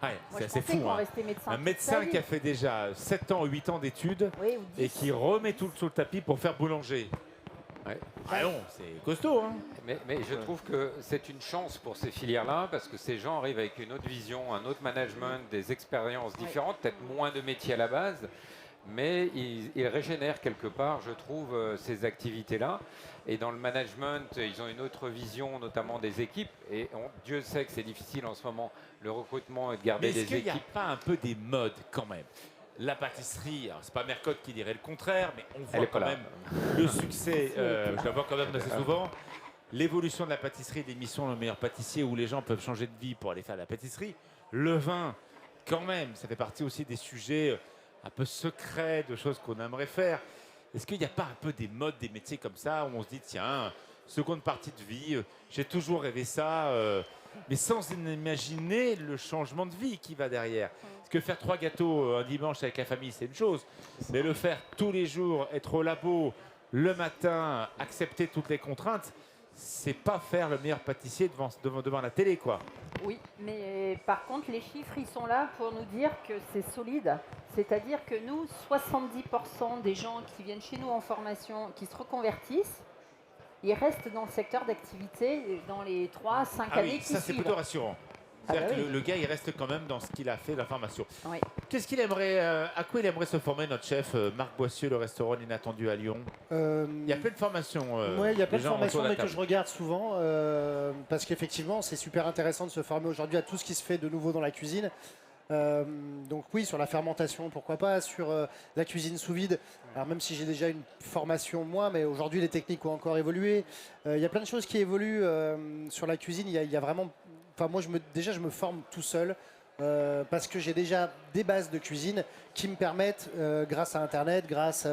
Ouais, Moi, c'est je assez pensais fou. qu'on Hein. restait médecin Un toute médecin sa vie. qui a fait déjà 7 ans, 8 ans d'études Oui, ou 10. et qui remet tout sur le tapis pour faire boulanger. Ouais. Ah non, c'est costaud. Hein. Mais je trouve que c'est une chance pour ces filières-là, parce que ces gens arrivent avec une autre vision, un autre management, des expériences différentes, peut-être moins de métiers à la base, mais ils régénèrent quelque part, je trouve, ces activités-là. Et dans le management, ils ont une autre vision, notamment des équipes. Et Dieu sait que c'est difficile en ce moment, le recrutement et de garder Mais des est-ce qu'il équipes. n'y a pas un peu des modes quand même? La pâtisserie, alors c'est pas Mercotte qui dirait le contraire, mais on voit quand même le succès, je la vois quand même assez souvent. l'évolution de la pâtisserie, l'émission Le meilleur pâtissier où les gens peuvent changer de vie pour aller faire de la pâtisserie. Le vin, quand même, ça fait partie aussi des sujets un peu secrets, de choses qu'on aimerait faire. Est-ce qu'il n'y a pas un peu des modes, des métiers comme ça où on se dit, tiens, seconde partie de vie, j'ai toujours rêvé ça, mais sans imaginer le changement de vie qui va derrière. Parce que faire 3 gâteaux un dimanche avec la famille, c'est une chose, mais le faire tous les jours, être au labo, le matin, accepter toutes les contraintes, c'est pas faire le meilleur pâtissier devant la télé, quoi. Oui, mais par contre, les chiffres, ils sont là pour nous dire que c'est solide. C'est-à-dire que nous, 70% des gens qui viennent chez nous en formation, qui se reconvertissent, ils restent dans le secteur d'activité dans les 3-5 années qui ça c'est suivent. plutôt rassurant. Ah C'est-à-dire bah que oui. le gars, il reste quand même dans ce qu'il a fait, la formation. Oui. Qu'est-ce qu'il aimerait, à quoi il aimerait se former, notre chef Marc Boissieu, le restaurant Inattendu à Lyon? Il y a plein de formations. Oui, il y a plein les de gens formations autour de la mais que table. je regarde souvent parce qu'effectivement, c'est super intéressant de se former aujourd'hui à tout ce qui se fait de nouveau dans la cuisine. Donc oui, sur la fermentation, pourquoi pas, sur la cuisine sous vide. Alors même si j'ai déjà une formation moi, mais aujourd'hui les techniques ont encore évolué. Il y a plein de choses qui évoluent sur la cuisine. Il y a vraiment, enfin moi je me forme tout seul. Parce que j'ai déjà des bases de cuisine qui me permettent, grâce à Internet, grâce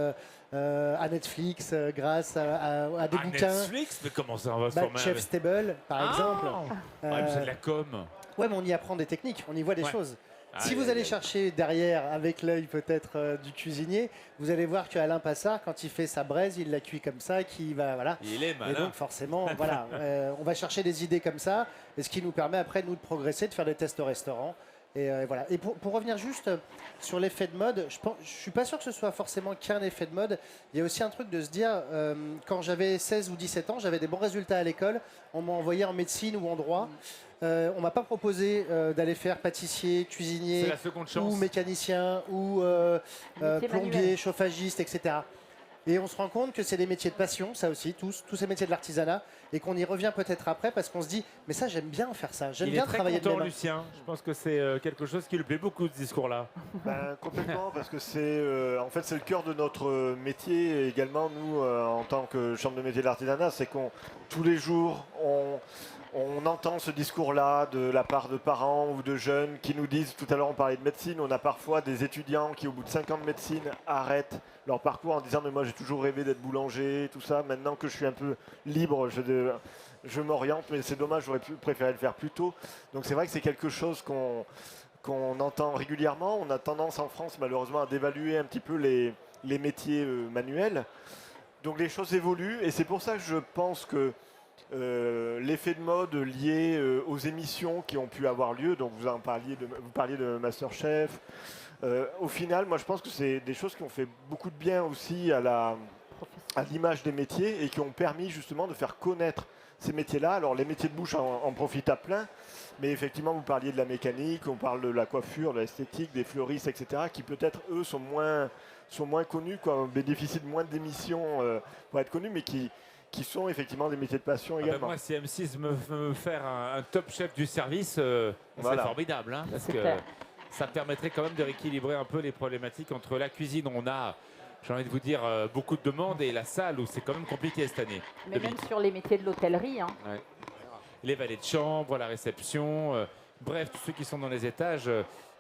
à Netflix, grâce à des bouquins. Netflix, mais comment ça, on va se former Chef's Table, par exemple. Ouais, mais c'est de la com. Ouais, mais on y apprend des techniques, on y voit des Ouais. choses. Si Aïe, vous aïe, allez aïe. chercher derrière, avec l'œil peut-être du cuisinier, vous allez voir qu'Alain Passard, quand il fait sa braise, il la cuit comme ça, qui va, voilà. Il est Et malin. donc forcément, voilà, on va chercher des idées comme ça, et ce qui nous permet après nous de progresser, de faire des tests au restaurant. Et voilà. Et pour revenir juste sur l'effet de mode, je suis pas sûr que ce soit forcément qu'un effet de mode. Il y a aussi un truc de se dire, quand j'avais 16 ou 17 ans, j'avais des bons résultats à l'école, on m'a envoyé en médecine ou en droit. On m'a pas proposé d'aller faire pâtissier, cuisinier C'est la seconde chance. ou mécanicien ou Métier plombier, manuel. chauffagiste, etc. Et on se rend compte que c'est des métiers de passion, ça aussi, tous ces métiers de l'artisanat, et qu'on y revient peut-être après parce qu'on se dit, mais ça j'aime bien faire ça, j'aime Il bien est très travailler de mes content, mains. Lucien. Je pense que c'est quelque chose qui lui plaît beaucoup, ce discours-là. Ben, complètement, parce que c'est en fait c'est le cœur de notre métier et également nous en tant que chambre de métier de l'artisanat, c'est qu'on tous les jours on entend ce discours-là de la part de parents ou de jeunes qui nous disent, tout à l'heure on parlait de médecine, on a parfois des étudiants qui au bout de 5 ans de médecine arrêtent leur parcours en disant mais moi j'ai toujours rêvé d'être boulanger, tout ça, maintenant que je suis un peu libre, je m'oriente, mais c'est dommage, j'aurais préféré le faire plus tôt. Donc c'est vrai que c'est quelque chose qu'on entend régulièrement. On a tendance en France malheureusement à dévaluer un petit peu les métiers manuels. Donc les choses évoluent et c'est pour ça que je pense que l'effet de mode lié aux émissions qui ont pu avoir lieu, donc vous parliez de MasterChef, au final moi je pense que c'est des choses qui ont fait beaucoup de bien aussi à l'image des métiers et qui ont permis justement de faire connaître ces métiers-là. Alors les métiers de bouche en profitent à plein, mais effectivement vous parliez de la mécanique, on parle de la coiffure, de l'esthétique, des fleuristes, etc., qui peut-être eux sont moins connus, quoi, bénéficient de moins d'émissions pour être connus, mais qui sont effectivement des métiers de passion Ah ben également. moi, si M6 me faire un top chef du service, Voilà. c'est formidable. Hein, parce C'est que clair. ça permettrait quand même de rééquilibrer un peu les problématiques entre la cuisine où on a, j'ai envie de vous dire, beaucoup de demandes et la salle où c'est quand même compliqué cette année. Mais même sur les métiers de l'hôtellerie, hein. Les valets de chambre, la réception, bref, tous ceux qui sont dans les étages.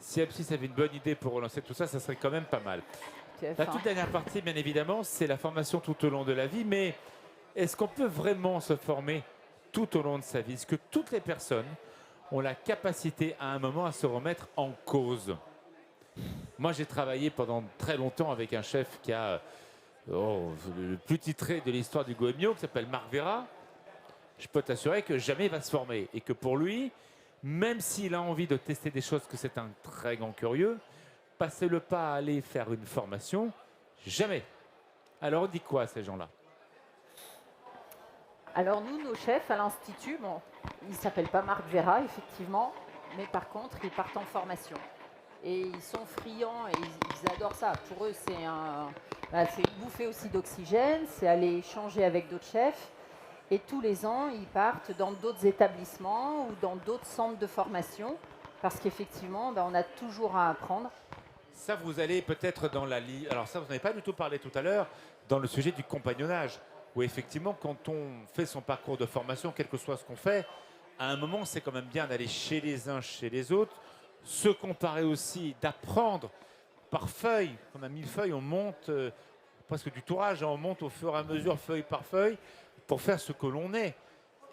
Si M6 avait une bonne idée pour relancer tout ça, ça serait quand même pas mal. La toute dernière partie, bien évidemment, c'est la formation tout au long de la vie. Mais est-ce qu'on peut vraiment se former tout au long de sa vie? Est-ce que toutes les personnes ont la capacité à un moment à se remettre en cause? Moi, j'ai travaillé pendant très longtemps avec un chef qui a le plus titré de l'histoire du Goemio, qui s'appelle Marc Vera. Je peux t'assurer que jamais il va se former. Et que pour lui, même s'il a envie de tester des choses, que c'est un très grand curieux, passer le pas à aller faire une formation, jamais. Alors on dit quoi à ces gens-là? Alors nous, nos chefs à l'Institut, bon, ils ne s'appellent pas Marc Vera, effectivement, mais par contre, ils partent en formation. Et ils sont friands et ils adorent ça. Pour eux, c'est une bouffée aussi d'oxygène, c'est aller échanger avec d'autres chefs. Et tous les ans, ils partent dans d'autres établissements ou dans d'autres centres de formation, parce qu'effectivement, on a toujours à apprendre. Ça, vous allez peut-être dans la ligne. Alors ça, vous n'avez pas du tout parlé tout à l'heure, dans le sujet du compagnonnage. où effectivement, quand on fait son parcours de formation, quel que soit ce qu'on fait, à un moment, c'est quand même bien d'aller chez les uns, chez les autres, se comparer aussi, d'apprendre par feuille. On a 1000 feuilles, on monte presque du tourage, hein, on monte au fur et à mesure, feuille par feuille, pour faire ce que l'on est.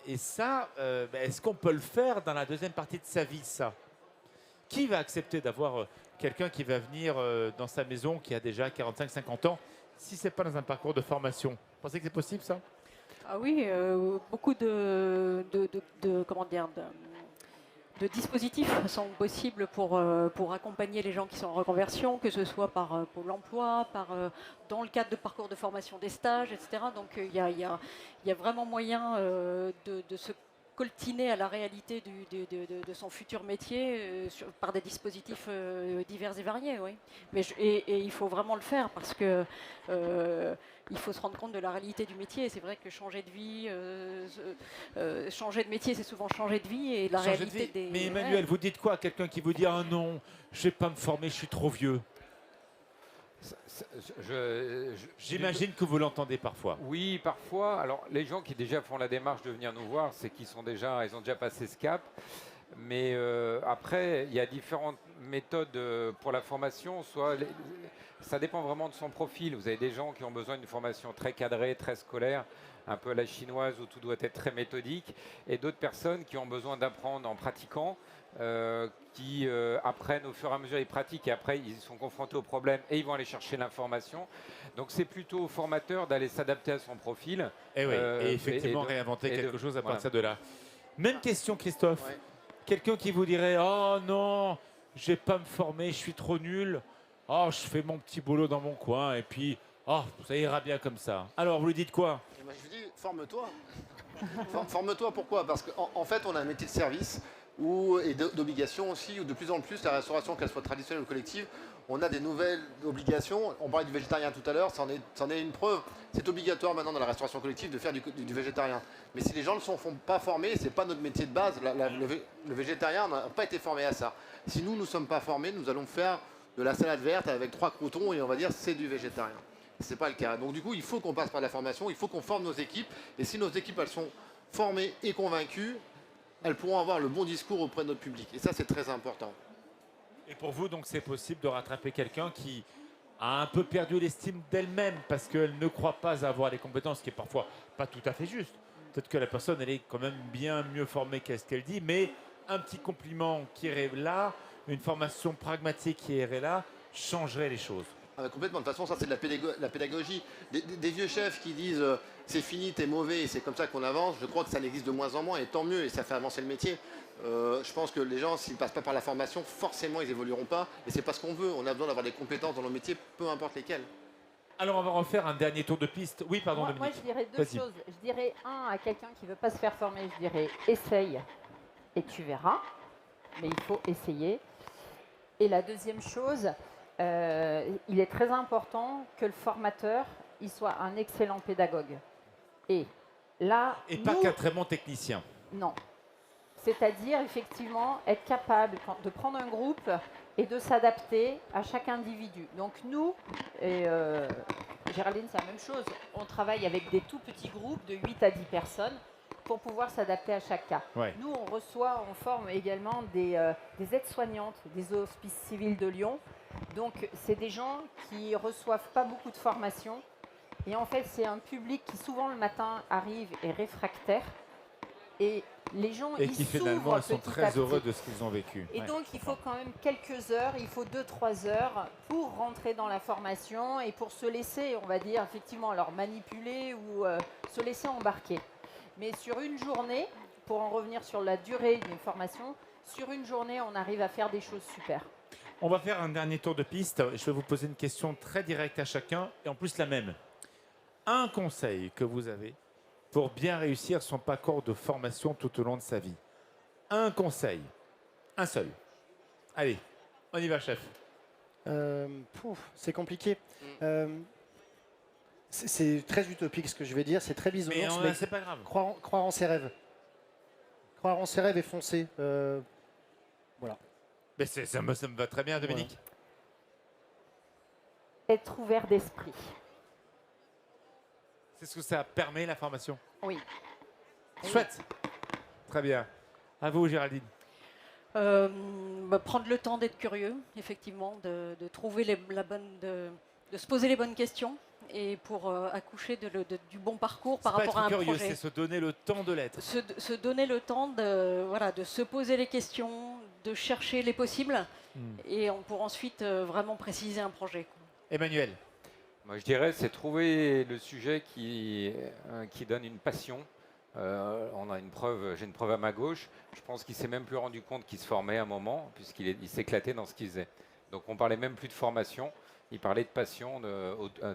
Et ça, est-ce qu'on peut le faire dans la deuxième partie de sa vie, ça? Qui va accepter d'avoir quelqu'un qui va venir dans sa maison, qui a déjà 45-50 ans, si ce n'est pas dans un parcours de formation? Vous pensez que c'est possible, ça? Ah oui, beaucoup comment dire, de dispositifs sont possibles pour accompagner les gens qui sont en reconversion, que ce soit par Pôle emploi, dans le cadre de parcours de formation des stages, etc. Donc il y a vraiment moyen de se coltiner à la réalité de son futur métier par des dispositifs divers et variés. Oui. Et il faut vraiment le faire parce que il faut se rendre compte de la réalité du métier. Et c'est vrai que changer de vie, changer de métier, c'est souvent changer de vie. Et la Changer de réalité vie. des... Mais Emmanuel, vous dites quoi à quelqu'un qui vous dit « Ah non, je ne vais pas me former, je suis trop vieux ». J'imagine que vous l'entendez parfois. Oui, parfois. Alors, les gens qui déjà font la démarche de venir nous voir, c'est qu'ils ils ont déjà passé ce cap. Mais après, il y a différentes méthodes pour la formation. Ça dépend vraiment de son profil. Vous avez des gens qui ont besoin d'une formation très cadrée, très scolaire, un peu à la chinoise où tout doit être très méthodique, et d'autres personnes qui ont besoin d'apprendre en pratiquant, qui apprennent au fur et à mesure, ils pratiquent et après ils sont confrontés aux problèmes et ils vont aller chercher l'information. Donc c'est plutôt au formateur d'aller s'adapter à son profil. Et effectivement réinventer quelque chose à partir de là. Même question, Christophe. Ouais. Quelqu'un qui vous dirait « Oh non, je ne vais pas me former, je suis trop nul. Oh, je fais mon petit boulot dans mon coin et puis oh, ça ira bien comme ça. » Alors, vous lui dites quoi? Et moi, je lui dis, forme-toi. Forme-toi, pourquoi? Parce qu'en fait, on a un métier de service et d'obligation aussi, où de plus en plus, la restauration, qu'elle soit traditionnelle ou collective, on a des nouvelles obligations. On parlait du végétarien tout à l'heure, c'en est une preuve. C'est obligatoire maintenant dans la restauration collective de faire du végétarien. Mais si les gens ne sont pas formés, ce n'est pas notre métier de base. Le végétarien n'a pas été formé à ça. Si nous ne sommes pas formés, nous allons faire de la salade verte avec 3 croutons et on va dire c'est du végétarien. Ce n'est pas le cas. Donc du coup, il faut qu'on passe par la formation, il faut qu'on forme nos équipes. Et si nos équipes elles sont formées et convaincues, elles pourront avoir le bon discours auprès de notre public. Et ça, c'est très important. Et pour vous, donc, c'est possible de rattraper quelqu'un qui a un peu perdu l'estime d'elle-même parce qu'elle ne croit pas avoir les compétences, ce qui est parfois pas tout à fait juste. Peut-être que la personne, elle est quand même bien mieux formée qu'est-ce qu'elle dit, mais un petit compliment qui irait là, une formation pragmatique qui irait là, changerait les choses. Ah, complètement. De toute façon, ça, c'est de la pédagogie. Des vieux chefs qui disent c'est fini, t'es mauvais, et c'est comme ça qu'on avance. Je crois que ça n'existe de moins en moins, et tant mieux, et ça fait avancer le métier. Je pense que les gens, s'ils ne passent pas par la formation, forcément, ils évolueront pas. Et c'est pas ce qu'on veut. On a besoin d'avoir des compétences dans nos métiers, peu importe lesquelles. Alors, on va refaire un dernier tour de piste. Oui, pardon, Moi, Dominique. je dirais deux choses. Je dirais, à quelqu'un qui ne veut pas se faire former, je dirais, essaye et tu verras. Mais il faut essayer. Et la deuxième chose, il est très pas que le formateur il soit un excellent pédagogue. Et là, pas qu'un très bon technicien. Non. C'est-à-dire, effectivement, être capable de prendre un groupe et de s'adapter à chaque individu. Donc nous, et Géraldine, c'est la même chose. On travaille avec des tout petits groupes de 8 à 10 personnes pour pouvoir s'adapter à chaque cas. Ouais. Nous, on forme également des aides-soignantes des hospices civils de Lyon. Donc, c'est des gens qui ne reçoivent pas beaucoup de formation. Et en fait, c'est un public qui, souvent, le matin, arrive et réfractaire. Et les gens, et qui finalement sont très heureux de ce qu'ils ont vécu. Et donc il faut quand même quelques heures, il faut 2-3 heures pour rentrer dans la formation et pour se laisser, on va dire, effectivement, alors manipuler ou se laisser embarquer. Mais sur une journée, pour en revenir sur la durée d'une formation, sur une journée, on arrive à faire des choses super. On va faire un dernier tour de piste. Je vais vous poser une question très directe à chacun, et en plus la même. Un conseil que vous avez pour bien réussir son parcours de formation tout au long de sa vie. Un conseil, un seul. Allez, on y va, chef. C'est compliqué. C'est très utopique ce que je vais dire, c'est très bisounours, mais c'est pas grave. Croire en ses rêves. Croire en ses rêves et foncer. Voilà. Mais ça me va très bien, Dominique. Voilà. Être ouvert d'esprit. C'est ce que ça permet, la formation? Oui. Chouette. Très bien. À vous, Géraldine. Prendre le temps d'être curieux, effectivement, de trouver de se poser les bonnes questions et pour accoucher du bon parcours par rapport à un curieux, projet. c'est se donner le temps de l'être. Se donner le temps de se poser les questions, de chercher les possibles et pour ensuite vraiment préciser un projet. Emmanuel. Moi, je dirais, c'est trouver le sujet qui donne une passion. On a une preuve, j'ai une preuve à ma gauche. Je pense qu'il s'est même plus rendu compte qu'il se formait à un moment, puisqu'il s'éclatait dans ce qu'il faisait. Donc on parlait même plus de formation, il parlait de passion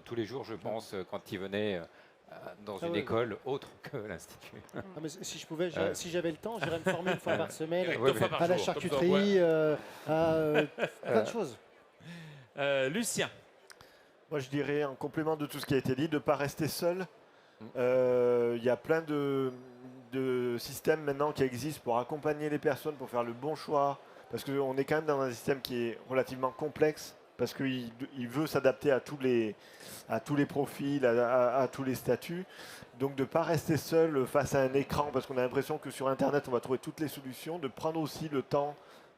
tous les jours, je pense, quand il venait dans une école autre que l'Institut. Mais si je pouvais, si j'avais le temps, j'irais me former une fois par semaine à la charcuterie, à plein de choses. Lucien. Moi, je dirais, en complément de tout ce qui a été dit, de ne pas rester seul. Il y a plein de systèmes maintenant qui existent pour accompagner les personnes, pour faire le bon choix. Parce qu'on est quand même dans un système qui est relativement complexe, parce qu'il veut s'adapter à tous les profils, à tous les statuts. Donc de ne pas rester seul face à un écran, parce qu'on a l'impression que sur Internet, on va trouver toutes les solutions. De prendre aussi le temps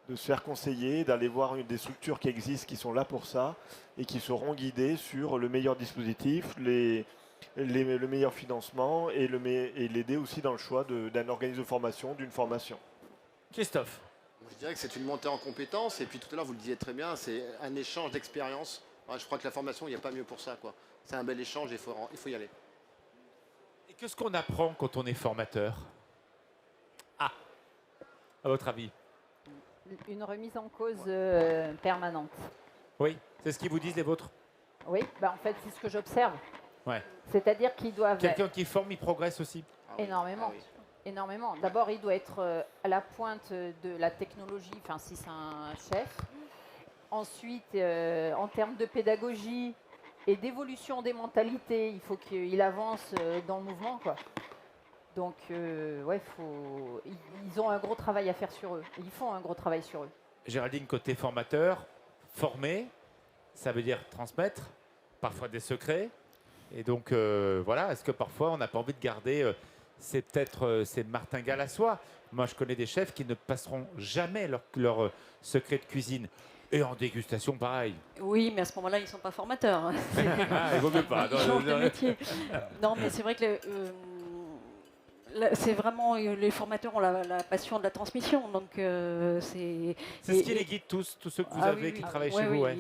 de se faire conseiller, d'aller voir des structures qui existent, qui sont là pour ça, et qui seront guidées sur le meilleur dispositif, le meilleur financement et l'aider aussi dans le choix d'un organisme de formation, d'une formation. Christophe. Je dirais que c'est une montée en compétences et puis tout à l'heure vous le disiez très bien, c'est un échange d'expérience. Je crois que la formation, il n'y a pas mieux pour ça, quoi. C'est un bel échange et il faut y aller. Et qu'est-ce qu'on apprend quand on est formateur? À votre avis? Une remise en cause permanente. Oui, c'est ce qu'ils vous disent les vôtres? Oui, en fait, c'est ce que j'observe. Ouais. C'est-à-dire qu'ils doivent... Quelqu'un qui forme, il progresse aussi? Énormément. Énormément. D'abord, il doit être à la pointe de la technologie, enfin si c'est un chef. Ensuite, en termes de pédagogie et d'évolution des mentalités, il faut qu'il avance dans le mouvement, quoi. Donc, ils ont un gros travail à faire sur eux. Ils font un gros travail sur eux. Géraldine, côté formateur, former, ça veut dire transmettre, parfois des secrets. Et donc, voilà, est-ce que parfois on n'a pas envie de garder ces martingales à soi? Moi, je connais des chefs qui ne passeront jamais leur secret de cuisine. Et en dégustation, pareil. Oui, mais à ce moment-là, ils ne sont pas formateurs. Il vaut mieux pas. Ils changent de métier. Non, mais c'est vrai que c'est vraiment, les formateurs ont la passion de la transmission. Donc, c'est ce qui les guide tous ceux que vous avez qui travaillent chez vous. Ouais.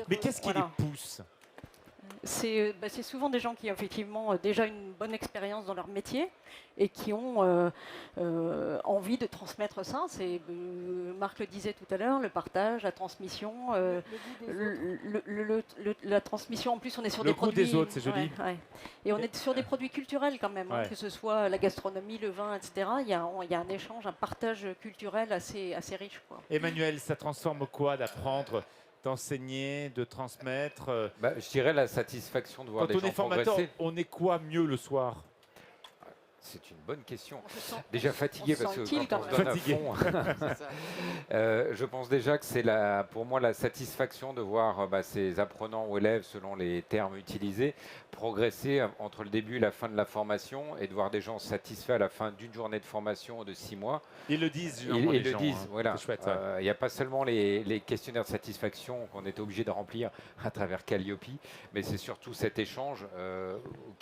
Mais qu'est-ce qui les pousse? C'est souvent des gens qui ont effectivement déjà une bonne expérience dans leur métier et qui ont envie de transmettre ça. Marc le disait tout à l'heure, le partage, la transmission, la transmission. En plus, on est sur des produits. Le goût des autres, c'est joli. Ouais. Et on est sur des produits culturels quand même, que ce soit la gastronomie, le vin, etc. Il y a un échange, un partage culturel assez riche, quoi. Emmanuel, ça transforme quoi d'apprendre, d'enseigner, de transmettre? Je dirais la satisfaction de voir des gens progresser. Quand on est formateur, on est quoi mieux le soir? C'est une bonne question. Déjà fatigué parce que quand on se donne à fond, je pense déjà que c'est pour moi la satisfaction de voir ces apprenants ou élèves, selon les termes utilisés, progresser entre le début et la fin de la formation et de voir des gens satisfaits à la fin d'une journée de formation de 6 mois. Ils le disent. Ils le disent. Voilà. Il n'y a pas seulement les questionnaires de satisfaction qu'on est obligé de remplir à travers Calliope, mais c'est surtout cet échange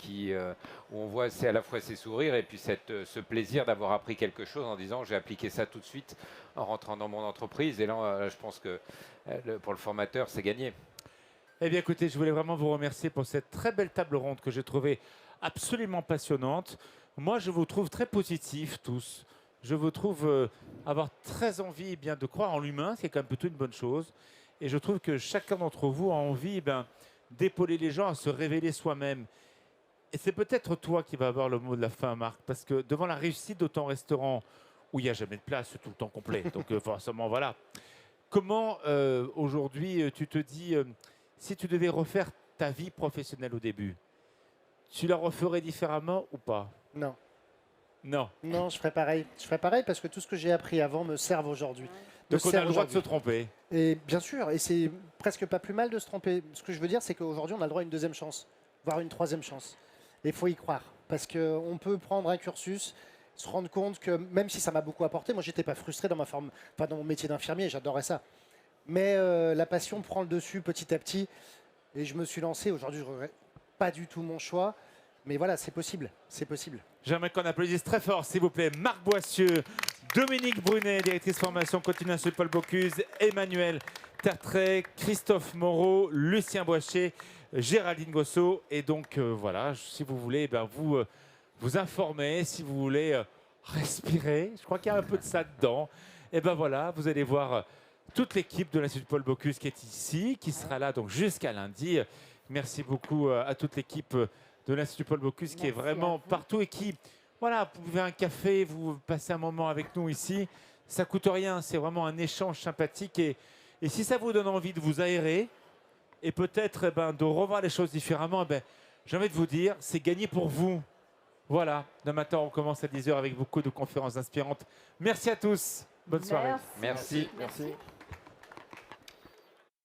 où on voit à la fois ces sourires et puis ce plaisir d'avoir appris quelque chose en disant j'ai appliqué ça tout de suite en rentrant dans mon entreprise. Et là, je pense que pour le formateur, c'est gagné. Eh bien, écoutez, je voulais vraiment vous remercier pour cette très belle table ronde que j'ai trouvée absolument passionnante. Moi, je vous trouve très positifs tous. Je vous trouve avoir très envie de croire en l'humain, ce qui est quand même plutôt une bonne chose. Et je trouve que chacun d'entre vous a envie d'épauler les gens à se révéler soi-même. Et c'est peut-être toi qui vas avoir le mot de la fin, Marc, parce que devant la réussite d'Autant Restaurant, où il n'y a jamais de place, c'est tout le temps complet, donc forcément, voilà. Comment, aujourd'hui, tu te dis, si tu devais refaire ta vie professionnelle au début, tu la referais différemment ou pas? Non. Non. Non, je ferais pareil. Je ferais pareil parce que tout ce que j'ai appris avant me serve aujourd'hui. Donc on a le droit de se tromper. Et bien sûr, et c'est presque pas plus mal de se tromper. Ce que je veux dire, c'est qu'aujourd'hui, on a le droit à une deuxième chance, voire une troisième chance. Et il faut y croire. Parce qu'on peut prendre un cursus, se rendre compte que même si ça m'a beaucoup apporté, moi j'étais pas frustré dans dans mon métier d'infirmier, j'adorais ça. Mais la passion prend le dessus petit à petit. Et je me suis lancé. Aujourd'hui, je regrette pas du tout mon choix. Mais voilà, c'est possible. C'est possible. J'aimerais qu'on applaudisse très fort, s'il vous plaît, Marc Boissieu, Dominique Brunet, directrice formation continue Institut Paul Bocuse, Emmanuel Tertrais, Christophe Moreau, Lucien Boissier, Géraldine Gossot. Et donc, voilà, si vous voulez vous informer, si vous voulez respirer, je crois qu'il y a un peu de ça dedans. Et ben voilà, vous allez voir toute l'équipe de l'Institut Paul Bocuse qui est ici, qui sera là donc jusqu'à lundi. Merci beaucoup à toute l'équipe de l'Institut Paul Bocuse qui est vraiment partout et qui, voilà, vous buvez un café, vous passez un moment avec nous ici, ça coûte rien, c'est vraiment un échange sympathique et si ça vous donne envie de vous aérer et peut-être de revoir les choses différemment, j'ai envie de vous dire, c'est gagné pour vous. Voilà, demain matin on commence à 10h avec beaucoup de conférences inspirantes. Merci à tous, bonne soirée. Merci. Merci.